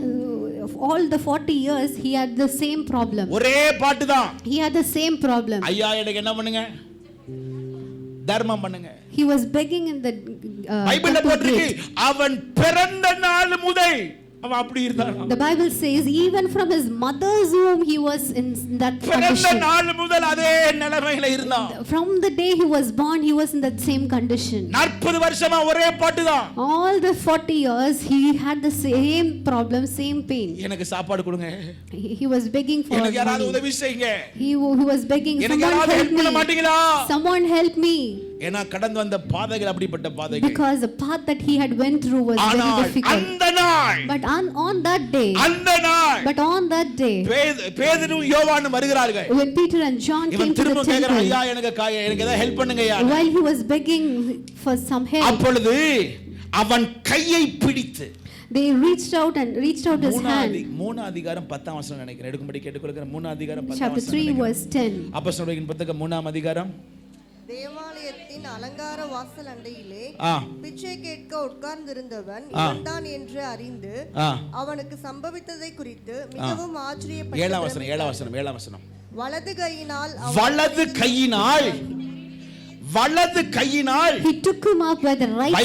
All the 40 years he had the same problem. ஒரே பாட்டு தான். He had the same problem. ஐயா எனக்கு என்ன பண்ணுங்க? தர்மம் பண்ணுங்க. He was begging in the பைபிள்ல போட்டிருக்கு, அவன் பிறந்த நாள் முதல் அவன் அப்படி இருந்தான். The Bible says even from his mother's womb he was in that condition. பிறந்த நாள் முதல் அதே நிலைமையில இருந்தான். From the day he was born he was in that same condition. 40 வருஷமா ஒரே பாட்டு தான். All the 40 years he had the same problem, same pain. எனக்கு சாப்பாடு கொடுங்க. He was begging for எனக்கு யாராவது உதவி செய்யுங்க. He was begging, எனக்கு யாராவது ஹெல்ப் பண்ண மாட்டீங்களா? Someone help me. ஏனா கடந்து வந்த பாதைகள் அப்படிப்பட்ட பாதைகள். Because the path that he had went through was very difficult. அந்த நாள். But on that day. அந்த நாள். But on that day. பேதுரும் யோவானும் வருகிறார்கள். When Peter and John came to the temple. திரும்ப கேக்குறான், ஐயா எனக்கு ஏதாவது ஹெல்ப் பண்ணுங்க ஐயா. While he was begging for some help. அப்பொழுது அவன் கையை பிடித்து they reached out his hand. 3 அதிகாரம் 10ஆம் வசனம் நினைக்கிறேன். எடுக்கும்படி கேட்டுக்கொள்கிறேன். 3 அதிகாரம் 10ஆம் வசனம். Chapter 3 verse 10. அப்போஸ்தலர்களின் புத்தகம் 3ஆம் அதிகாரம். தேவாலயத்தின் அலங்கார வாசல் அண்டையிலே பிச்சை கேட்க உட்கார்ந்திருந்தவன் இவன்தான் என்று அறிந்து அவனுக்கு சம்பவித்ததை குறித்து மிகவும் ஆச்சரியப்பட்டு 7ஆம் வசனம். வலது கையினால் he took him up by the right hand.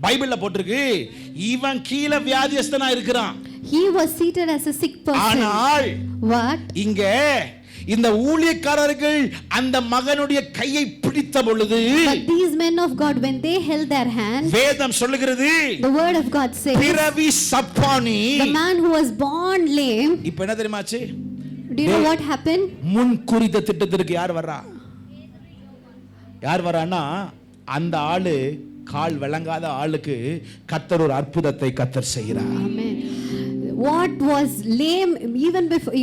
பைபிள்ல போட்டிருக்கு இவன் கீழ வியாதியஸ்தனா இருக்கிறான். He was seated as a sick person. ஆனால் what இங்க இந்த ஊழியக்காரர்கள் அந்த மகனுடைய கையை பிடித்த பொழுது, but these men of God when they held their hand, வேதம் சொல்லுகிறது, the word of God says, பிறவி சப்பானி, the man who was born lame. இப்போ என்ன தெரியுமாச்சு? Do you know what happened? முன் குறித்த திட்டத்திற்கு யார் வரானா அந்த ஆளு கால் விளங்காத ஆளுக்கு கர்த்தர் ஒரு அற்புதத்தை கர்த்தர் செய்கிறார். Amen. What was lame even before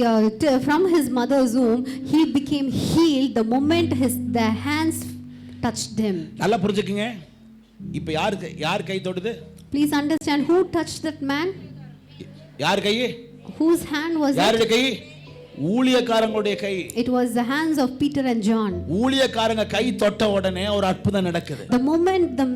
from his mother's womb, he became healed the moment the hands touched him. நல்லா புரிஞ்சுக்குங்க. இப்போ யார் கை தொடுது? Please understand, who touched that man? யார் கை? Whose hand was it? யாருடைய கை? ஊழியக்காரங்களுடைய கை. It was the hands of Peter and John. ஊழியக்காரங்க கை தொட்ட உடனே ஒரு அற்புதம் நடக்குது. The moment the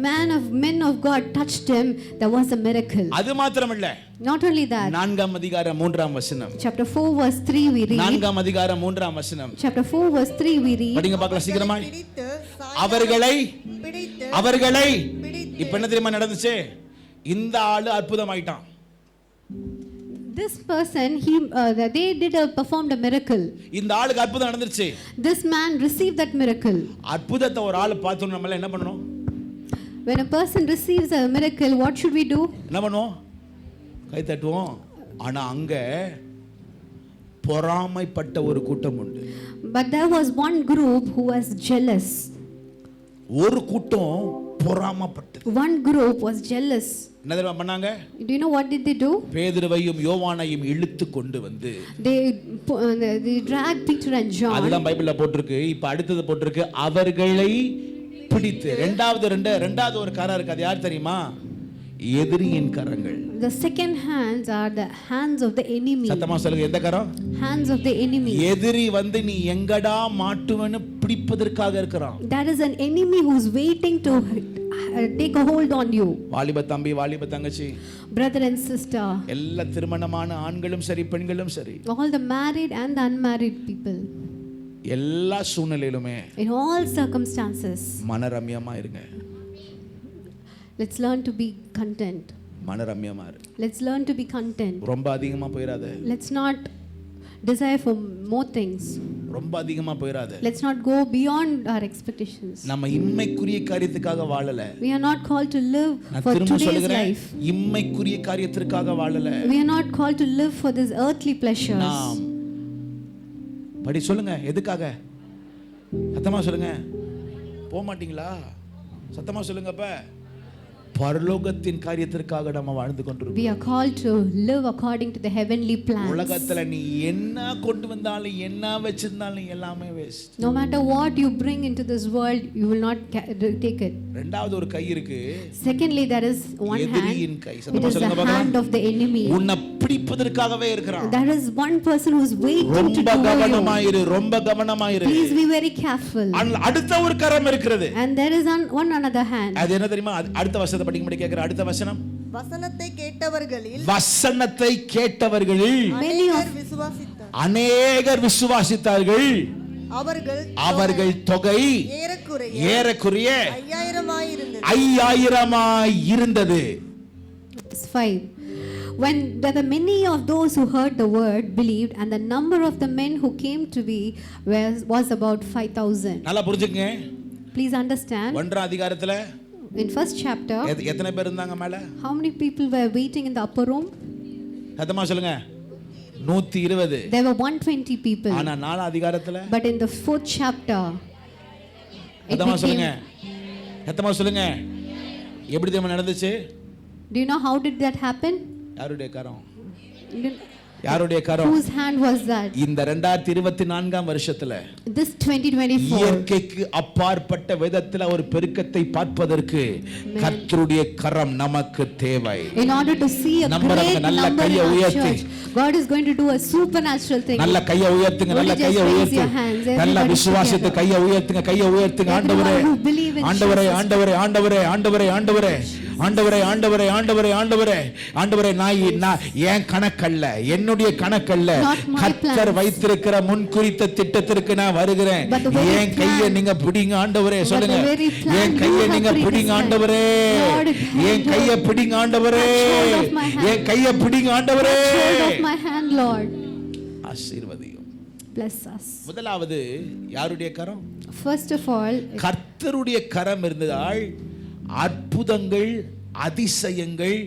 men of God touched him, there was a miracle. அது மாத்திரமல்ல. Not only that. 4ஆம் அதிகாரம் 3ஆம் வசனம். Chapter 4 verse 3 we read. 4ஆம் அதிகாரம் 3ஆம் வசனம். Chapter 4 verse 3 we read. படிங்க பார்க்கலாம் சீக்கிரமா. அவர்களை இப்போ என்ன தெரியுமா நடந்துச்சு? இந்த ஆளு அற்புதமாயிட்டான். This person, they performed a miracle. இந்த ஆளுக்கு அற்புதம் நடந்துச்சு. This man received that miracle. அற்புதத்தை ஒரு ஆளு பார்த்தோம் நம்ம என்ன பண்ணணும்? When a person receives a miracle, what should we do? என்ன பண்ணுவோம்? கை தட்டுவோம். ஆனா அங்க பொறாமைப்பட்ட ஒரு கூட்டம் உண்டு. But there was one group who was jealous. ஒரு கூட்டம் பொறாமைப்பட்டது. One group was jealous. என்ன தெரியுமா பண்ணாங்க? Do you know what did they do? பேதுருவையும் யோவானையும் இழுத்து கொண்டு வந்து they dragged Peter and John. அதெல்லாம் பைபிள்ல போட்டுருக்கு. இப்போ அடுத்தது போட்டுருக்கு அவர்களை பிடித்து. ரெண்டாவது ஒரு கரம் இருக்கு. அது யார் தெரியுமா? எதிரியின் கரங்கள். The second hands are the hands of the enemy. சத்தமா சொல்லுங்க, எந்த கரம்? Hands of the enemy. எதிரி வந்து நீ எங்கடா மாட்டுவன்னு பிடிப்பதற்காக இருக்கிறான். That is an enemy who is waiting to take a hold on you. வாலிப தம்பி, வாலிப தங்கச்சி, brother and sister, எல்லா திருமணமான ஆண்களும் சரி பெண்களும் சரி, all the married and the unmarried people, எல்லா சூழ்நிலையிலுமே, in all circumstances, மனரம்யமா இருங்க. Let's learn to be content. மனரம்யமா இரு. Let's learn to be content. ரொம்ப அதிகமா போயிராத. Let's not desire for more things. ரொம்ப அதிகமா போயிராத. Let's not go beyond our expectations. நம்ம இம்மைக்குரிய காரியத்துக்காக வாழல. We are not called to live for today's life. இம்மைக்குரிய காரியத்திற்காக வாழல. We are not called to live for these earthly pleasures. படி சொல்லுங்க, எதுக்காக? சத்தமா சொல்லுங்க. போக மாட்டீங்களா? சத்தமா சொல்லுங்கப்ப. பரலோகத்தின் காரியத்திற்காக நம்ம வாழ்ந்து கொண்டிருக்கோம். We are called to live according to the heavenly plans. உலகத்துல நீ என்ன கொண்டு வந்தாலும் என்ன வெச்சிருந்தாலும் எல்லாமே waste. No matter what you bring into this world, you will not take it. ரெண்டாவது ஒரு கை இருக்கு. Secondly, there is one hand. எதிரியின் கை. It is the hand of the enemy. உன்னை பிடிப்பதற்காகவே இருக்கிறான். There is one person who is waiting to do ரொம்ப கவனமாயிரு, ரொம்ப கவனமாயிரு. Please be very careful. அடுத்த ஒரு கரம் இருக்கிறது. And there is one another hand. அது என்ன தெரியுமா? அடுத்த வசனத்தை படிக்கும்படி கேக்குற. அடுத்த வசனம். வசனத்தை கேட்டவர்களில் அநேகர் விசுவாசித்தார்கள். அவர்கள் தொகை ஏறக்குறைய 5000 இருந்தது. 5. When there were many of those who heard the word believed, and the number of the men who came to be was about 5000. நல்லா புரிஞ்சுங்க. Please understand. 1ஆம் அதிகாரத்துல in first chapter எத்தனை பேர் இருந்தாங்க மேல? how many people were waiting in the upper room? சத்தமா சொல்லுங்க. 120. There were 120 people. ஆனா 4ஆம் அதிகாரத்துல but in the 4th chapter சத்தமா சொல்லுங்க. சத்தமா சொல்லுங்க. எப்படி தெரியுமா நடந்துச்சு? Do you know how did that happen? யாருடைய கரம்? யாருடைய கரம்? Whose hand was that? இந்த 2024ஆம் வருஷத்துல this 2024 இயற்கைக்கு அப்பாற்பட்ட விதத்துல ஒரு பெருக்கத்தை பார்ப்பதற்கு கர்த்தருடைய கரம் நமக்கு தேவை. In order to see a great number in our church, God is going to do a supernatural thing. நல்ல கையை உயர்த்துங்க, நல்ல கையை உயர்த்துங்க, நல்ல விசுவாசத்தை கையை உயர்த்துங்க, கையை உயர்த்துங்க. ஆண்டவரே ஆண்டவரே ஆண்டவரே ஆண்டவரே ஆண்டவரே ஆண்டவரே ஆண்டவரே ஆண்டவரே ஆண்டவரே ஆண்டவரே ஆண்டவரே நான் ஏன் கணக்கல்ல, என்னுடைய கணக்கல்ல, கர்த்தர் வைத்திருக்கிற முன்குறித்த திட்டத்திற்கு நான் வருகிறேன். என் கையை நீங்க பிடிங்க ஆண்டவரே. சொல்லுங்க, என் கையை நீங்க பிடிங்க ஆண்டவரே, என் கையை பிடிங்க ஆண்டவரே, என் கையை பிடிங்க ஆண்டவரே. ஆசீர்வதியும். Bless us. முதலாவது யாருடைய கரம்? First of all, கர்த்தருடைய கரம் இருந்ததால் அற்புதங்கள் அதிசயங்கள்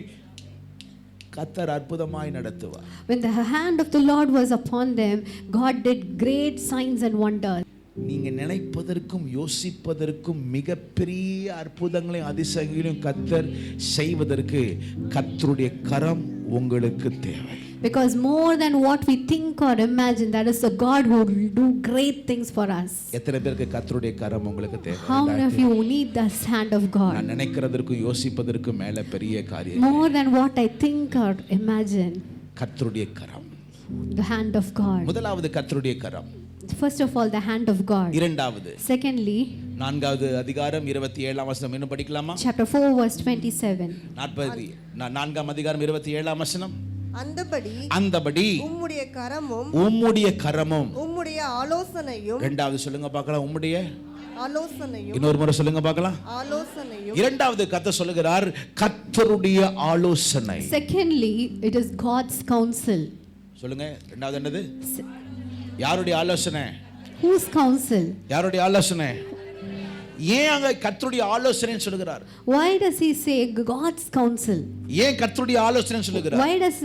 கர்த்தர் அற்புதமாய் நடத்துவார். When the hand of the Lord was upon them, God did great signs and wonders. நீங்க நினைப்பதற்கும் யோசிப்பதற்கும் மிகப்பெரிய அற்புதங்களையும் அதிசயங்களையும் கர்த்தர் செய்வதற்கு கர்த்தருடைய கரம் உங்களுக்கு தேவை. Because more than what we think or imagine, that is a God who will do great things for us. எத்தனை பேருக்கு கர்த்தருடைய கரம் உங்களுக்கு தேவை? How many of you need the hand of God? நான் நினைக்கிறதற்கு யோசிப்பதற்கு மேல பெரிய காரியம். More than what I think or imagine. கர்த்தருடைய கரம். The hand of God. முதலாவது கர்த்தருடைய கரம். First of all, the hand of God. இரண்டாவது. Secondly, 4வது அதிகாரம் 27ஆம் வசனம் இன்னும் படிக்கலாமா? Chapter 4 verse 27. 4ஆம் அதிகாரம் 27ஆம் வசனம். அந்தபடி உம்முடைய கரமும் உம்முடைய ஆலோசனையும். இரண்டாவது சொல்லுங்க பார்க்கலாம். உம்முடைய ஆலோசனையும். இன்னொரு முறை சொல்லுங்க பார்க்கலாம். ஆலோசனையும். இரண்டாவது கர்த்தர் சொல்லுகிறார் கர்த்தருடைய ஆலோசனை. Secondly, it is God's counsel. சொல்லுங்க. இரண்டாவது என்னது? யாருடைய ஆலோசனை? Whose counsel? யாருடைய ஆலோசனை? ஏன் அங்க கர்த்தருடைய ஆலோசனைன்னு சொல்லுகிறார்? Why does he say God's counsel? ஏன் கர்த்தருடைய ஆலோசனைன்னு சொல்லுகிறார்? Why is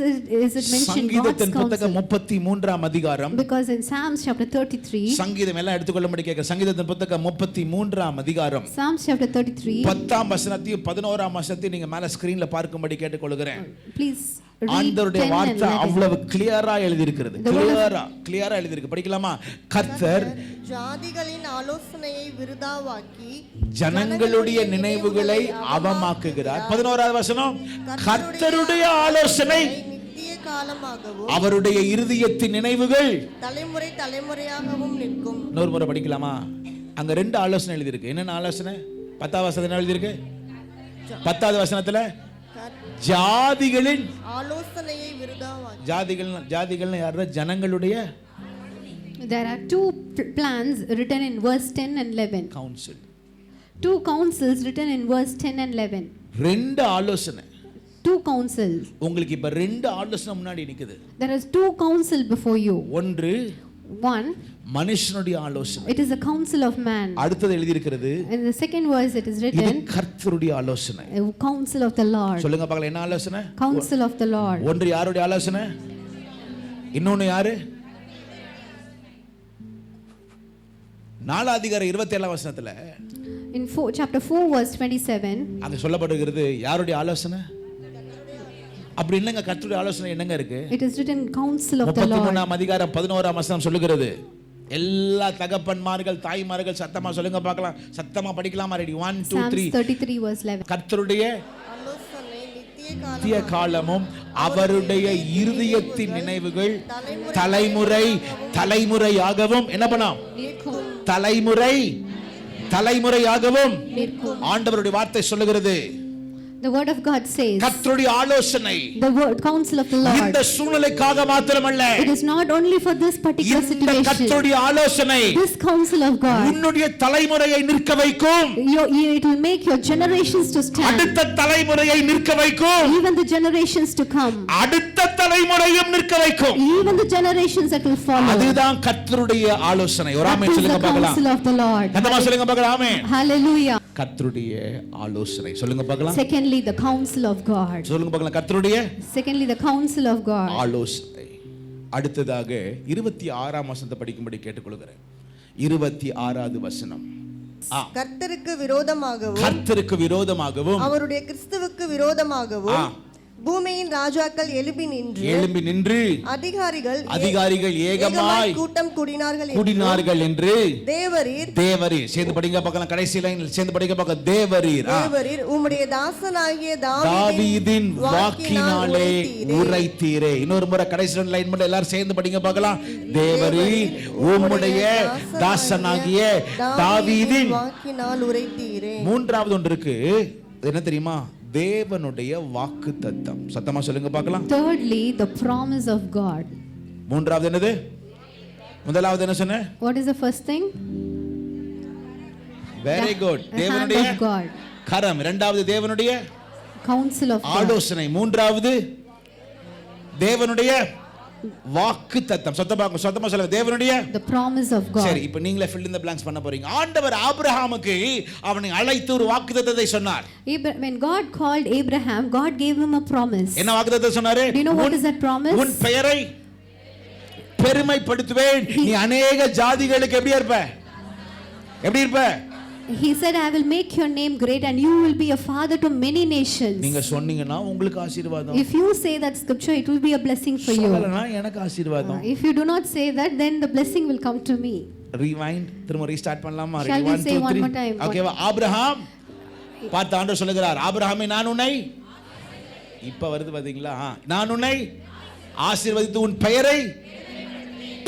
it mentioned God's சங்கீதத்தின் counsel? புத்தகம் 33ஆம் அதிகாரம். Because in Psalms chapter 33. சங்கீதம் எல்லாம் எடுத்துக்கொள்ளும்படி கேட்கிறேன். சங்கீதத்தின் புத்தகம் 33ஆம் அதிகாரம். Psalms chapter 33. 10ஆம் வசனத்தையும் 11ஆம் வசனத்தையும் நீங்க மேல ஸ்கிரீன்ல பார்க்கும்படி கேட்டுக்கொள்கிறேன். Please. ஆண்டவருடைய வார்த்தை அவ்வளவு கிளியரா எழுதி இருக்கிறது. கிளியரா எழுதி இருக்கு. படிக்கலாமா? கர்த்தர் ஜாதிகளின் ஆலோசனையை விருதாவாக்கி ஜனங்களுடைய நினைவுகளை அவமாக்குகிறார். 11வது வசனம், கர்த்தருடைய ஆலோசனை நித்திய காலமாகவும் அவருடைய இருதயத்தின் நினைவுகள் தலைமுறை தலைமுறையாகவும் நிற்கும். இன்னொரு முறை படிக்கலாமா? அங்க 2 ஆலோசனை எழுதி இருக்கு. என்னென்ன ஆலோசனை? 10வது வசனம் என்ன எழுதி இருக்கு? 10வது வசனத்துல ஜாதிகளின் ஆலோசனையை விருதாவாக்கி. ஜாதிகள் யாரு? ஜனங்களுடைய. There are 2 plans written in verse 10 and 11. Counsel. 2 counsels written in verse 10 and 11. 2 ஆலோசனை. 2 counsels. உங்களுக்கு இப்ப 2 ஆலோசனை முன்னாடி நிக்குது. There is 2 counsel before you. One, மனுஷனுடைய ஆலோசனை. it is a counsel of man. அடுத்து எழுதி இருக்கிறது. In the second verse it is written, இது கர்த்தருடைய ஆலோசனை. Counsel of the Lord. சொல்லுங்க பார்க்கலாம். என்ன ஆலோசனை? Counsel of the Lord. ஒன்று யாருடைய ஆலோசனை? இன்னொன்னு யாரு? 4 அதிகாரம் 27ஆம் வசனத்துல in chapter 4 verse 27 அங்க சொல்லப்படுகிறது யாருடைய ஆலோசனை? அப்படி இல்லங்க கர்த்தருடைய ஆலோசனை என்னங்க இருக்கு? It is written counsel of the Lord. 33ஆம் அதிகாரம் 11ஆம் வசனம் சொல்லுகிறது. எல்லா தகப்பன்மார்கள் தாய்மார்கள் சத்தமா சொல்லுங்க பார்க்கலாம். சத்தமா படிக்கலாமா? ரெடி 1 2 3. Psalms 33 verse 11. கர்த்தருடைய ஆலோசனை நித்திய காலமும் அவருடைய இருதயத்தின் நினைவுகள் தலைமுறை தலைமுறையாகவும் என்ன பண்ணாம்? தலைமுறையாகவும் ஆண்டவருடைய வார்த்தை சொல்லுகிறது. The word of God says, கர்த்தருடைய ஆலோசனை, the word counsel of the Lord, இந்த சூழ்நிலைக்காக மாத்திரமல்ல, it is not only for this particular situation. இந்த கர்த்தருடைய ஆலோசனை this counsel of God உன்னுடைய தலைமுறையை நிற்க வைக்கும். It will make your generations to stand. அடுத்த தலைமுறையை நிற்க வைக்கும். Even the generations to come. அடுத்த தலைமுறையும் நிற்க வைக்கும். Even the generations that will follow. அதுதான் கர்த்தருடைய ஆலோசனை. ஒரு ஆமென் சொல்லுங்க பார்க்கலாம். Counsel of the Lord. கர்த்தமா சொல்லுங்க பார்க்கலாம். ஆமென். Hallelujah. கர்த்தருடைய ஆலோசனை சொல்லுங்க பார்க்கலாம். Secondly, the counsel of God. சொல்லுங்க பார்க்கலாம். கர்த்தருடைய Secondly, the counsel of God. ஆலோசனை. அடுத்ததாக 26ஆம் வசனத்தை படிக்கும்படி கேட்டுக்கொள்கிறேன். 26வது வசனம். கர்த்தருக்கு விரோதமாகவும் அவருடைய கிறிஸ்துவுக்கு விரோதமாகவும் பூமியின் ராஜாக்கள் எழும்பி நின்று அதிகாரிகள் ஏகமாய் கூட்டம் கூடினார்கள் என்று தேவரீர் சேர்ந்து படிங்க பார்க்கலாம். கடைசி லைன் சேர்ந்து படிங்க பார்க்கலாம். தேவரீர் உம்முடைய தாசனாகிய தாவீதின் வாக்கினாலே உரைத்தீரே. இன்னொரு முறை கடைசி லைன் மட்டும் எல்லாரும் சேர்ந்து படிங்க பார்க்கலாம். தேவரீர் உம்முடைய தாசனாகிய தாவீதின் வாக்கினால் உரைத்தீரே. மூன்றாவது ஒன்று இருக்கு. என்ன தெரியுமா? தேவனுடைய வாக்குத்தத்தம். சத்தமா சொல்லுங்க பார்க்கலாம். Thirdly, the promise of God. மூன்றாவது என்னது? முதலாவது என்ன சொன்ன? What is the first thing? Very good. தேவனுடைய கரம். இரண்டாவது தேவனுடைய counsel of God. ஆலோசனை. மூன்றாவது தேவனுடைய வாக்குத்தத்தம். சத்தமா சொல்லுங்க. தேவனுடைய the promise of God. சரி, இப்போ நீங்களே fill in the blanks பண்ண போறீங்க. ஆண்டவர் ஆபிரகாமுக்கு அவனை அழைத்து ஒரு வாக்குத்தத்தத்தை சொன்னார். When God called Abraham, God gave him a promise. என்ன வாக்குத்தத்தம் சொன்னாரு? Do you know what is that promise? உன் பெயரை பெருமைப்படுத்துவேன். நீ अनेक ஜாதிகளுக்கு எப்படி இருப்ப? He said, I will make your name great and you will be a father to many nations. நீங்க சொன்னீங்கன்னா உங்களுக்கு ஆசீர்வாதம். If you say that scripture, it will be a blessing for you. சொல்லலனா எனக்கு ஆசீர்வாதம். If you do not say that, then the blessing will come to me. Rewind, திரும்ப restart பண்ணலாமா? Shall we say one more time? ஓகேவா? Abraham பார்த்து ஆண்டவர் சொல்லுகிறார், ஆபிரகாமே நான் உன்னை இப்ப வருது பாத்தீங்களா? நான் உன்னை ஆசீர்வதித்து உன் பெயரை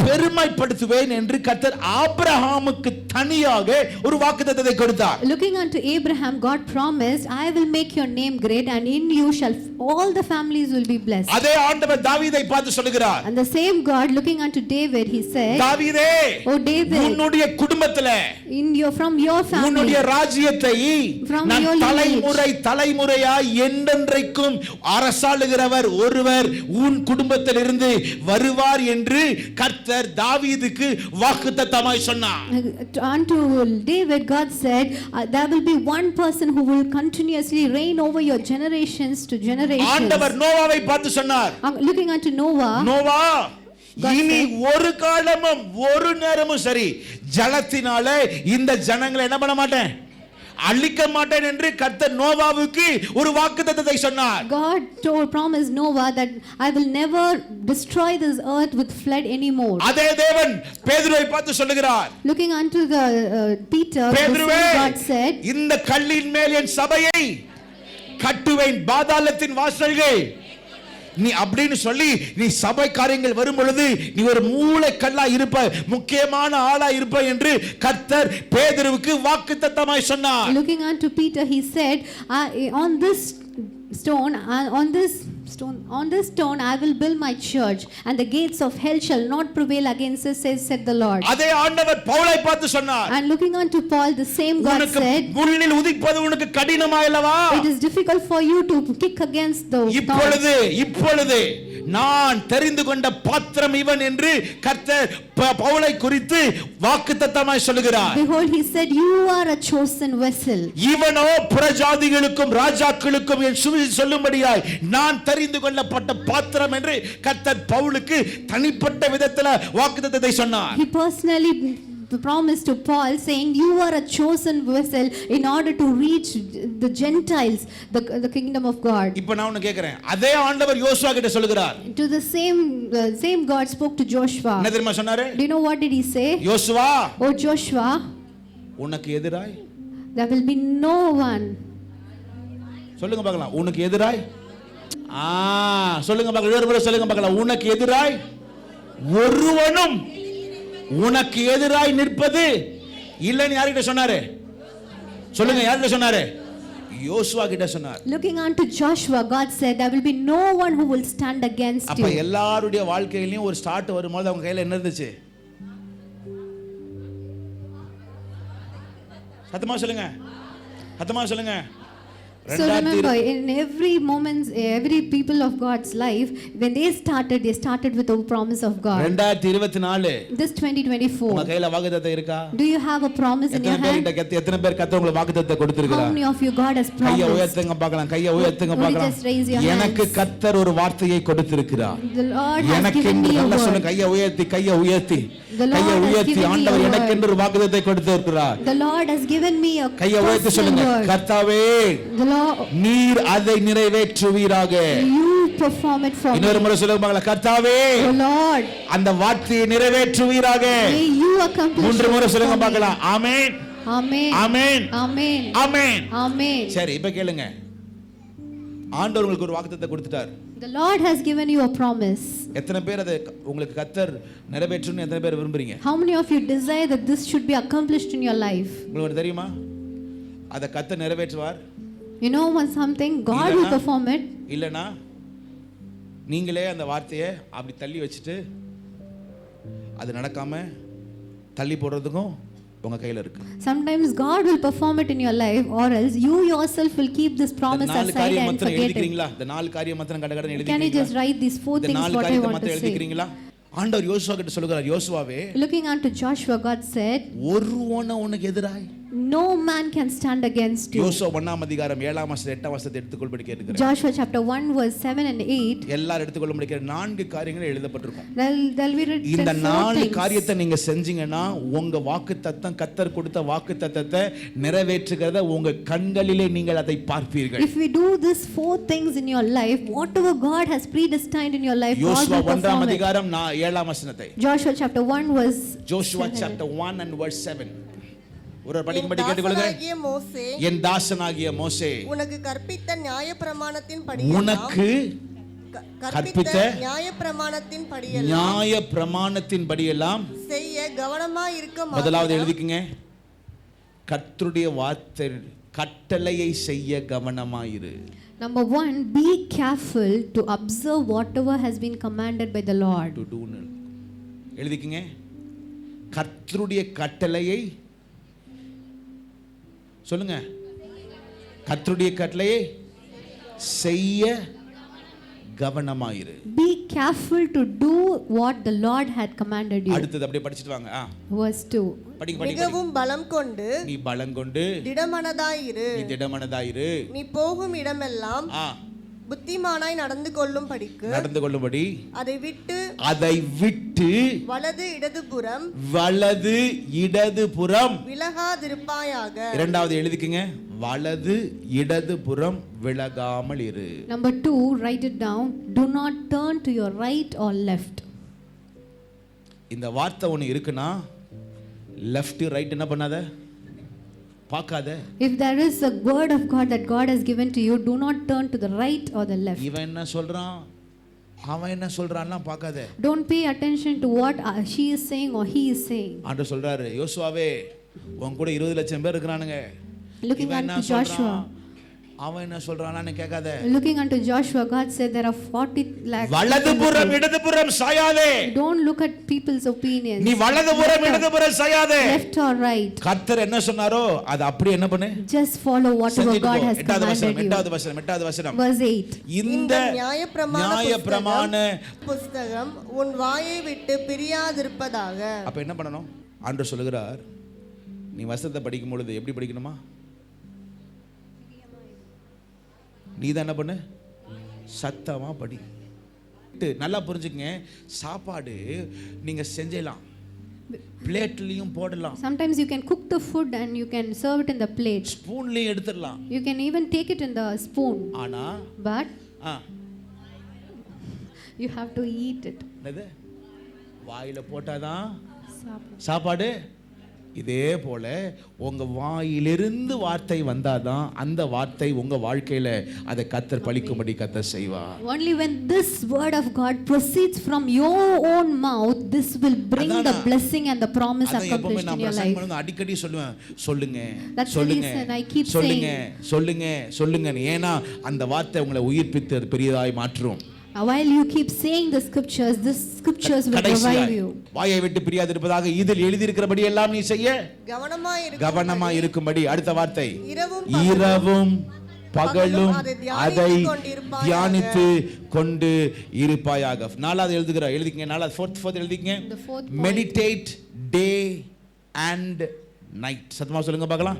பெருமைப்படுத்துவேன் என்று கர்த்தர் ஆபிரகாமுக்கு தனியாக ஒரு வாக்குத்தத்தத்தை கொடுத்தார். Looking unto Abraham, God promised, I will make your name great and in you shall all the families will be blessed. அதே ஆண்டவர் தாவீதை பார்த்து சொல்லுகிறார். And the same God looking unto David, he said, தாவீதே, oh David, உன்னுடைய குடும்பத்திலே from your family, உன்னுடைய ராஜ்யத்தை நான் தலைமுறையாய் என்றென்றைக்கும் அரசாளுகிறவர் ஒருவர் உன் குடும்பத்திலிருந்து வருவார் என்று கர்த்தர் தாவீதுக்கு வாக்குத்தத்தமாய் சொன்னார். Unto David, God said, there will be one person who will continuously reign over your generations to generations. ஆண்டவர் நோவாவை பார்த்து சொன்னார். Looking unto Noah, நோவா, இனி ஒரு காலமும் ஒரு நேரமும் சரி ஜலத்தினாலே இந்த ஜனங்களை என்ன பண்ண மாட்டேன், அழிக்க மாட்டேன் என்று கர்த்தர் நோவாவுக்கு ஒரு வாக்குத்தத்தத்தை சொன்னார். God promised Noah that I will never destroy this earth with flood anymore. அதே தேவன் பேதுருவை பார்த்து சொல்லுகிறார். Looking unto the Peter, God said, இந்த கல்லின் மேல் என் சபையை கட்டுவேன், பாதாளத்தின் வாசல்கள் நீ அப்படின்னு சொல்லி நீ சபை காரியங்கள் வரும் பொழுது நீ ஒரு மூளைக்கல்லா இருப்ப, முக்கியமான ஆளா இருப்ப என்று கர்த்தர் பேதுருவுக்கு வாக்குத்தத்தமாய் சொன்னார். Looking unto Peter, he said, on this stone I will build my church and the gates of hell shall not prevail against it, said the Lord. அதே ஆண்டவர் பவுலை பார்த்து சொன்னார். And looking unto Paul, the same God said, முள்ளில் உதிப்பது உனக்கு கடினமாயல்லவா? It is difficult for you to kick against the இப்பொழுது நான் தெரிந்து கொண்ட பாத்திரம் இவன் என்று கர்த்தர் பவுலை குறித்து வாக்குத்தத்தமாய் சொல்லுகிறார். Behold, he said, you are a chosen vessel. இவனோ புறஜாதிகளுக்கும் ராஜாக்களுக்கும் என் சுவிசேஷம் சொல்லும்படியாய் நான் தெரிந்து கொள்ளப்பட்ட பாத்திரம் என்று கர்த்தர் பவுலுக்கு தனிப்பட்ட விதத்தில் வாக்குத்தத்தத்தை சொன்னார். He personally promised to Paul, saying, you are a chosen vessel in order to reach the Gentiles, the kingdom of God. இப்போ நான் உன்னை கேக்குறேன், அதே ஆண்டவர் யோசுவா கிட்ட சொல்லுகிறார். To the same God spoke to Joshua. என்ன தெரியுமா சொன்னாரு? Do you know what did he say? Joshua, oh Joshua, உனக்கு எதிராய் there will be no one. சொல்லுங்க பார்க்கலாம், உனக்கு எதிராய் சொல்லுங்க பார்க்கலாம், ஒரு முறை சொல்லுங்க பார்க்கலாம், உனக்கு எதிராய் ஒருவனும் உனக்கு எதிராய் நிற்பது இல்லைன்னு யார்கிட்ட சொன்னாரு? சொல்லுங்க, யார்கிட்ட சொன்னாரு? யோசுவா கிட்ட சொன்னார். Looking unto Joshua, God said, there will be no one who will stand against you. அப்ப எல்லாருடைய வாழ்க்கையிலயும் ஒரு ஸ்டார்ட் வரும்போது அவங்க கையில என்ன இருந்துச்சு? சத்தமா சொல்லுங்க, சத்தமா சொல்லுங்க. So remember, in every moment, every people of God's life, when they started with the promise of God. 2024 This 2024, உங்க கையில வாக்குத்தத்தம் இருக்கா? do you have a promise in your hand? எத்தனை பேர் கர்த்தர் உங்களுக்கு வாக்குத்தத்தம் கொடுத்திருக்கிறார்? How many of you God has promised? கையை உயர்த்துங்க பார்க்கலாம், கையை உயர்த்துங்க பார்க்கலாம். எனக்கு கர்த்தர் ஒரு வார்த்தையை கொடுத்திருக்கிறார். The Lord has எனக்கு given me a நல்லா word. சொல்லுங்க, கையை உயர்த்தி The Lord கையை has உயர்த்தி given me ஆண்டவர் a எனக்கு word. என்று ஒரு வாக்குத்தத்தத்தை கொடுத்திருக்கிறார். The Lord has given me a கையை உயர்த்தி சொல்லுங்க, word. கர்த்தாவே The Lord, நீர் அதை நிறைவேற்றுவீராக. you perform it for me. இன்னொரு முறை சொல்லுங்க பார்க்கலாம், கர்த்தாவே The Lord, அந்த வார்த்தையை நிறைவேற்றுவீராக. may you accomplish. மூன்று முறை it சொல்லுங்க for me. பார்க்கலாம். ஆமென், Amen. ஆமென், Amen. ஆமென். Amen. சரி, இப்ப கேளுங்க, ஆண்டவர் உங்களுக்கு ஒரு வாக்குத்தத்தத்தை கொடுத்துட்டார். The Lord has given you a promise. எத்தனை பேர் அதை உங்களுக்கு கர்த்தர் நிறைவேற்றணும்னு எத்தனை பேர் விரும்புறீங்க? How many of you desire that this should be accomplished in your life? உங்களுக்கு தெரியுமா அதை கர்த்தர் நிறைவேற்றுவார்? You know something, God will perform it. இல்லனா நீங்களே அந்த வார்த்தையை அப்படி தள்ளி வச்சுட்டு அது நடக்காம தள்ளி போடுறதுக்கும் உங்க கையில இருக்கு. Sometimes God will perform it in your life, or else you yourself will keep this promise aside and forget it. இந்த நாலு காரியம் மாத்திரம் கடகடன்னு Can எழுதிக்கிறீங்களா? you just write these 4 things what I want to say? எழுதிக்கிறீங்களா? ஆண்டவர் யோசுவா கிட்ட சொல்றார், யோசுவாவே, looking unto Joshua, God said, ஒருவனும் உனக்கு எதிராய் no man can stand against you. யோசுவா 1ஆம் அதிகாரம் 7ஆம் வசனம் 8ஆம் வசனத்தை எடுத்துக்கொள்ளும்படி கேட்கிறேன். Joshua chapter 1 verse 7 and 8. எல்லாரும் எடுத்துக்கொள்ளும்படி கேட்கிறேன். 4 காரியங்கள் எழுதப்பட்டிருக்கும். They'll be written. இந்த 4 காரியத்தை நீங்க செஞ்சீங்கன்னா உங்க வாக்குத்தத்தம் கர்த்தர் கொடுத்த வாக்குத்தத்தத்தை நிறைவேற்றுகிறத உங்க கண்களிலே நீங்கள் அதை பார்ப்பீர்கள். If we do this 4 things in your life, whatever God has predestined in your life, God Joshua will perform 1ஆம் it. அதிகாரம் 7ஆம் வசனத்தை. Joshua chapter 1 verse Joshua chapter 1 and verse 7. ஒரு படிக்கும்படி கேட்டுக்கொள்கிறேன். என் தாசனாகிய மோசே உனக்கு கற்பித்த நியாயப்பிரமாணத்தின்படி உனக்கு கற்பித்த நியாயப்பிரமாணத்தின்படி எல்லாம் செய்ய கவனமாய் இருக்க. முதலாவது எழுதிக்கங்க, கர்த்தருடைய வார்த்தை கட்டளையை செய்ய கவனமாயிரு. Number 1, be careful to observe whatever has been commanded by the Lord. To do. எழுதிக்கங்க, கர்த்தருடைய கட்டளையை சொல்லுங்க, கர்த்தருடைய கட்டளையை செய்ய கவனமாயிரு. Be careful to do what the Lord had commanded you. அடுத்து அப்படியே படிச்சிட்டு வாங்க. Verse 2. மிகவும் பலம் கொண்டு நீ பலம் கொண்டு திடமனதாயிரு. நீ திடமனதாயிரு. நீ போகும் இடமெல்லாம் புத்திமானாய் நடந்து கொள்ளும்படி அதை விட்டு வலது இடதுபுறம் விலகாதிருப்பாயாக. இரண்டாவது எழுதிக்கங்க, வலது இடதுபுறம் விலகாமல் இரு. Number 2, write it down. Do not turn to your right or left. இந்த வார்த்தை ஒன்று இருக்குன்னா லெஃப்ட் ரைட் என்ன பண்ணாத, பார்க்காத. If there is a word of God that God has given to you, do not turn to the right or the left. இவன் என்ன சொல்றான், அவன் என்ன சொல்றான்லாம் பார்க்காத. Don't pay attention to what she is saying or he is saying. ஆண்டவர் சொல்றாரு, யோசுவாவே உன் கூட 20 லட்சம் பேர் இருக்கறானுங்க. Looking unto Joshua. அவன் என்ன சொல்றானான்னு கேட்காத. Looking unto Joshua, God said there are 40 lakhs. வலதுபுறம் இடதுபுறம் சாயாதே. Don't look at people's opinions. நீ வலதுபுறம் இடதுபுறம் சாயாதே. Left or right. கர்த்தர் என்ன சொன்னாரோ அது அப்படியே என்ன பண்ணு, just follow whatever God has commanded you. 8வது வசனம். Verse 8. இந்த நியாயப்பிரமாண புத்தகம் உன் வாயை விட்டு பிரியாதிருப்பதாக. அப்ப என்ன பண்ணணும், ஆண்டவர் சொல்லுகிறார், நீ வசனத்தை படிக்கும் பொழுது எப்படி படிக்கணுமா, நீ தான் என்ன பண்ணு, சத்தமா படி. நல்லா புரிஞ்சுக்கங்க, சாப்பாடு நீங்க செஞ்சலாம், பிளேட்லயும் போடலாம். Sometimes you can cook the food and you can serve it in the plate. ஸ்பூன்லயும் எடுத்துடலாம். You can even take it in the spoon. ஆனா but you have to eat it. என்னது, வாயில போட்டாதான் சாப்பாடு. இதே போல உங்க வாயிலிருந்து வார்த்தை வந்தாதான் அந்த வார்த்தை உங்க வாழ்க்கையில அதை கர்த்தர் பலிக்கும்படி கர்த்தர் செய்வார். Only when this word of God proceeds from your own mouth, this will bring the blessing and the promise accomplished in your life. நான் அடிக்கடி சொல்லுவேன், சொல்லுங்க சொல்லுங்க, சொல்லுங்க சொல்லுங்க சொல்லுங்க. ஏன்னா அந்த வார்த்தை உங்களை உயிர்ப்பித்து பெரியதாய் மாற்றும். While you keep saying the scriptures, this scriptures will revive you. வாயை விட்டு பிரியாதிருப்பதாக இதில் எழுதியிருக்கிறபடி எல்லாம் நீ செய்ய கவனமாய் இருக்கும்படி. அடுத்த வார்த்தை, இரவும் பகலும் அதை தியானித்து கொண்டு இருப்பாயாக. நாலாவது எழுதிக்கங்க, நாலாவது fourth எழுதிக்கங்க. Meditate day and night. சத்தமா சொல்லுங்க பார்க்கலாம்.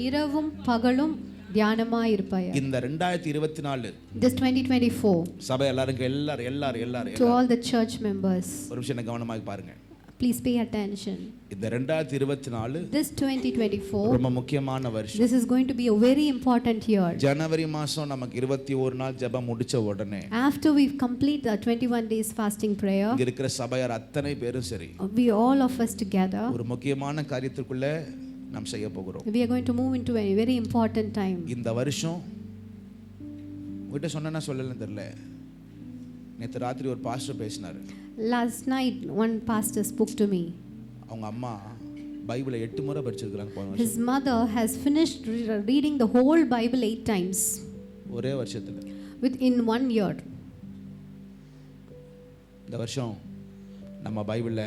இரவும் பகலும் தியானமாய் இருப்பாயா. இந்த 2024 this 2024 சபை எல்லாரும் to all the church members, ஒரு விஷயம் கவனமாக பாருங்க. please pay attention. இந்த 2024 this 2024 ரொம்ப முக்கியமான வருஷம். this is going to be a very important year. ஜனவரி மாசம் நமக்கு 21 நாள் ஜெபம் முடிச்ச உடனே, after we complete the 21 days fasting prayer, இங்க இருக்கிற சபையார் அத்தனை பேரும் சரி, we all of us together, ஒரு முக்கியமான காரியத்துக்குள்ள நாம் செய்ய போகிறோம். we are going to move into a very important time. இந்த வருஷம் உங்ககிட்ட சொன்னா சொல்லலன்னு தெரியல, நேற்று ராத்திரி ஒரு பாஸ்டர் பேசினாரு. last night one pastor spoke to me. அவங்க அம்மா பைபிளை 8 முறை படிச்சிருக்காங்க போன வருஷம். his mother has finished reading the whole Bible 8 times ஒரே வருஷத்துல, within 1 year. இந்த வருஷம் நம்ம பைபிள்ல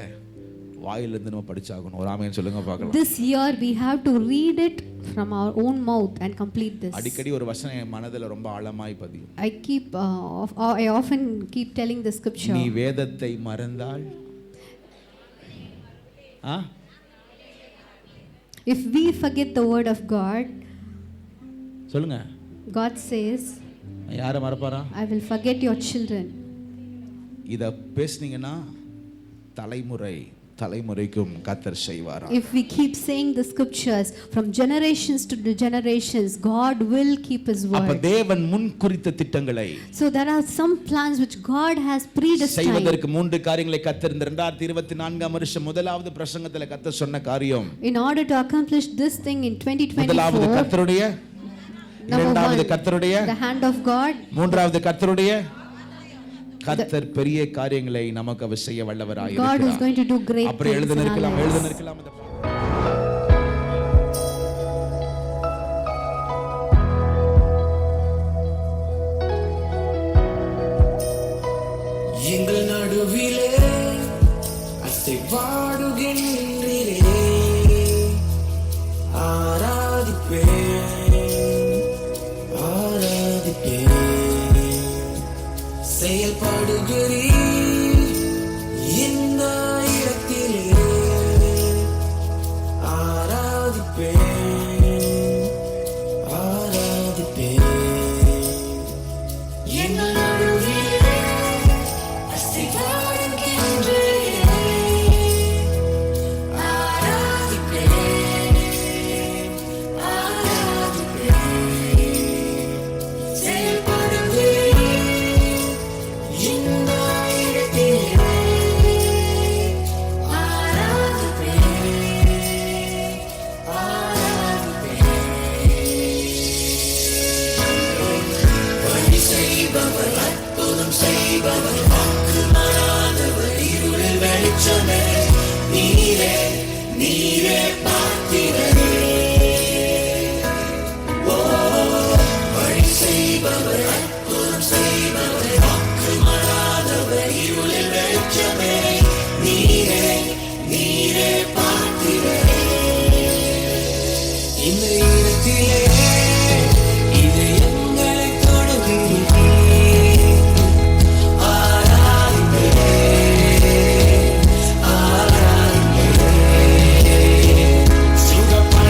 வாயிலிருந்து நம்ம படிச்சாகணும். ஒரு ஆமென் சொல்லுங்க பார்க்கலாம். this year we have to read it from our own mouth and complete this. அடிக்கடி ஒரு வசனம் என் மனதில ரொம்ப ஆழமாய் பதியும். I often keep telling the scripture. நீ வேதத்தை மறந்தால் If we forget the word of God, சொல்லுங்க, God says, யாரை மறப்பாரா? I will forget your children. இத பேசுனீங்கன்னா தலைமுறைக்கும் கர்த்தர் செய்வாரா? If we keep saying the scriptures from generations to the generations, God will keep his அப்ப word. தேவன் முன் குறித்த திட்டங்களை So there are some plans which God has predestined. செய்வதற்கு 3 காரியங்களை கர்த்தர் இந்த 2024 வருஷம் முதலாவது பிரசங்கத்துல கர்த்தர் சொன்ன காரியம், In order to accomplish this thing in 2024, முதலாவது கர்த்தருடைய, இரண்டாவது கர்த்தருடைய, the hand of God, மூன்றாவது கர்த்தருடைய, கர்த்தர் பெரிய காரியங்களை நமக்கு அவர் செய்ய வல்லவராய் இருக்கிறார். God is going to do great அப்புறம் things in our lives. எழுதினிருக்கலாம் அந்த எங்கள் நடுவிலே அசைவாடுகின்றீரே, ஆராதிப்பேன் செயல்படுகிறீர் இந்த இடத்திலே, ஆராதிப்பேன் எங்கள் நடுவிலே அசைவாடுகின்றீரே, ஆராதிப்பேன் செயல்படுகிறீர் இந்த இடத்திலே, வழி செய்பவர், அற்புதம் செய்பவர், வாக்கு மாறாதவர், இருளில் வெளிச்சமே, நீரே நீரே பார்க்கிறதே. ஓ, வழி செய்பவர், அற்புதம் செய்பவர், வாக்கு மாறாதவர், இருளில் வெளிச்சமே, நீரே நீரே பார்க்கிறதே. இந்த இடத்திலே இது எங்களை தொடுகிறீர், ஆராதிப்பேன் சுகப்படுகிறீர்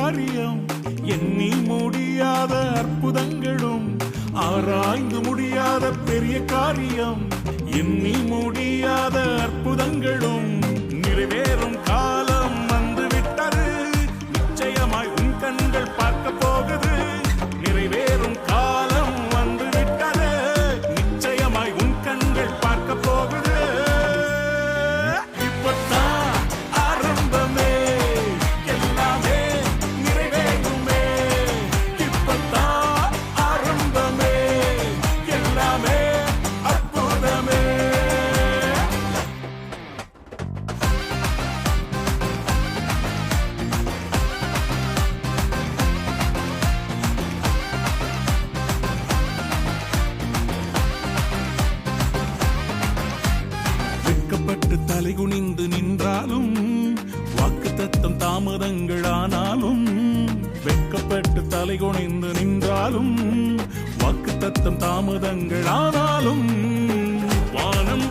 காரியம், எண்ணி முடியாத அற்புதங்களும், ஆராய்ந்து முடியாத பெரிய காரியம், எண்ணி முடியாத அற்புதங்களும் நிறைவேறும் காலம் வந்துவிட்டது. நிச்சயமாய் உன் கண்கள் பார்க்க போகுது. நிறைவேறும் காலம் வந்துவிட்டது. நிச்சயமாய் உன் கண்கள் பார்க்க போகுது. இப்பத்தான் ஆரம்பமே, எல்லாமே நிறைவேறுமே. இப்பத்தான் ஆரம்பமே, எல்லாமே அற்புதமே. வெட்கப்பட்டு தலைகுனிந்து நின்றாலும், வாக்குத்தத்தம் தாமதங்களானாலும், வெட்கப்பட்டு தலைகுனிந்து நின்றாலும், வாக்குத்தத்தம் தாமதங்களானாலும், வானம்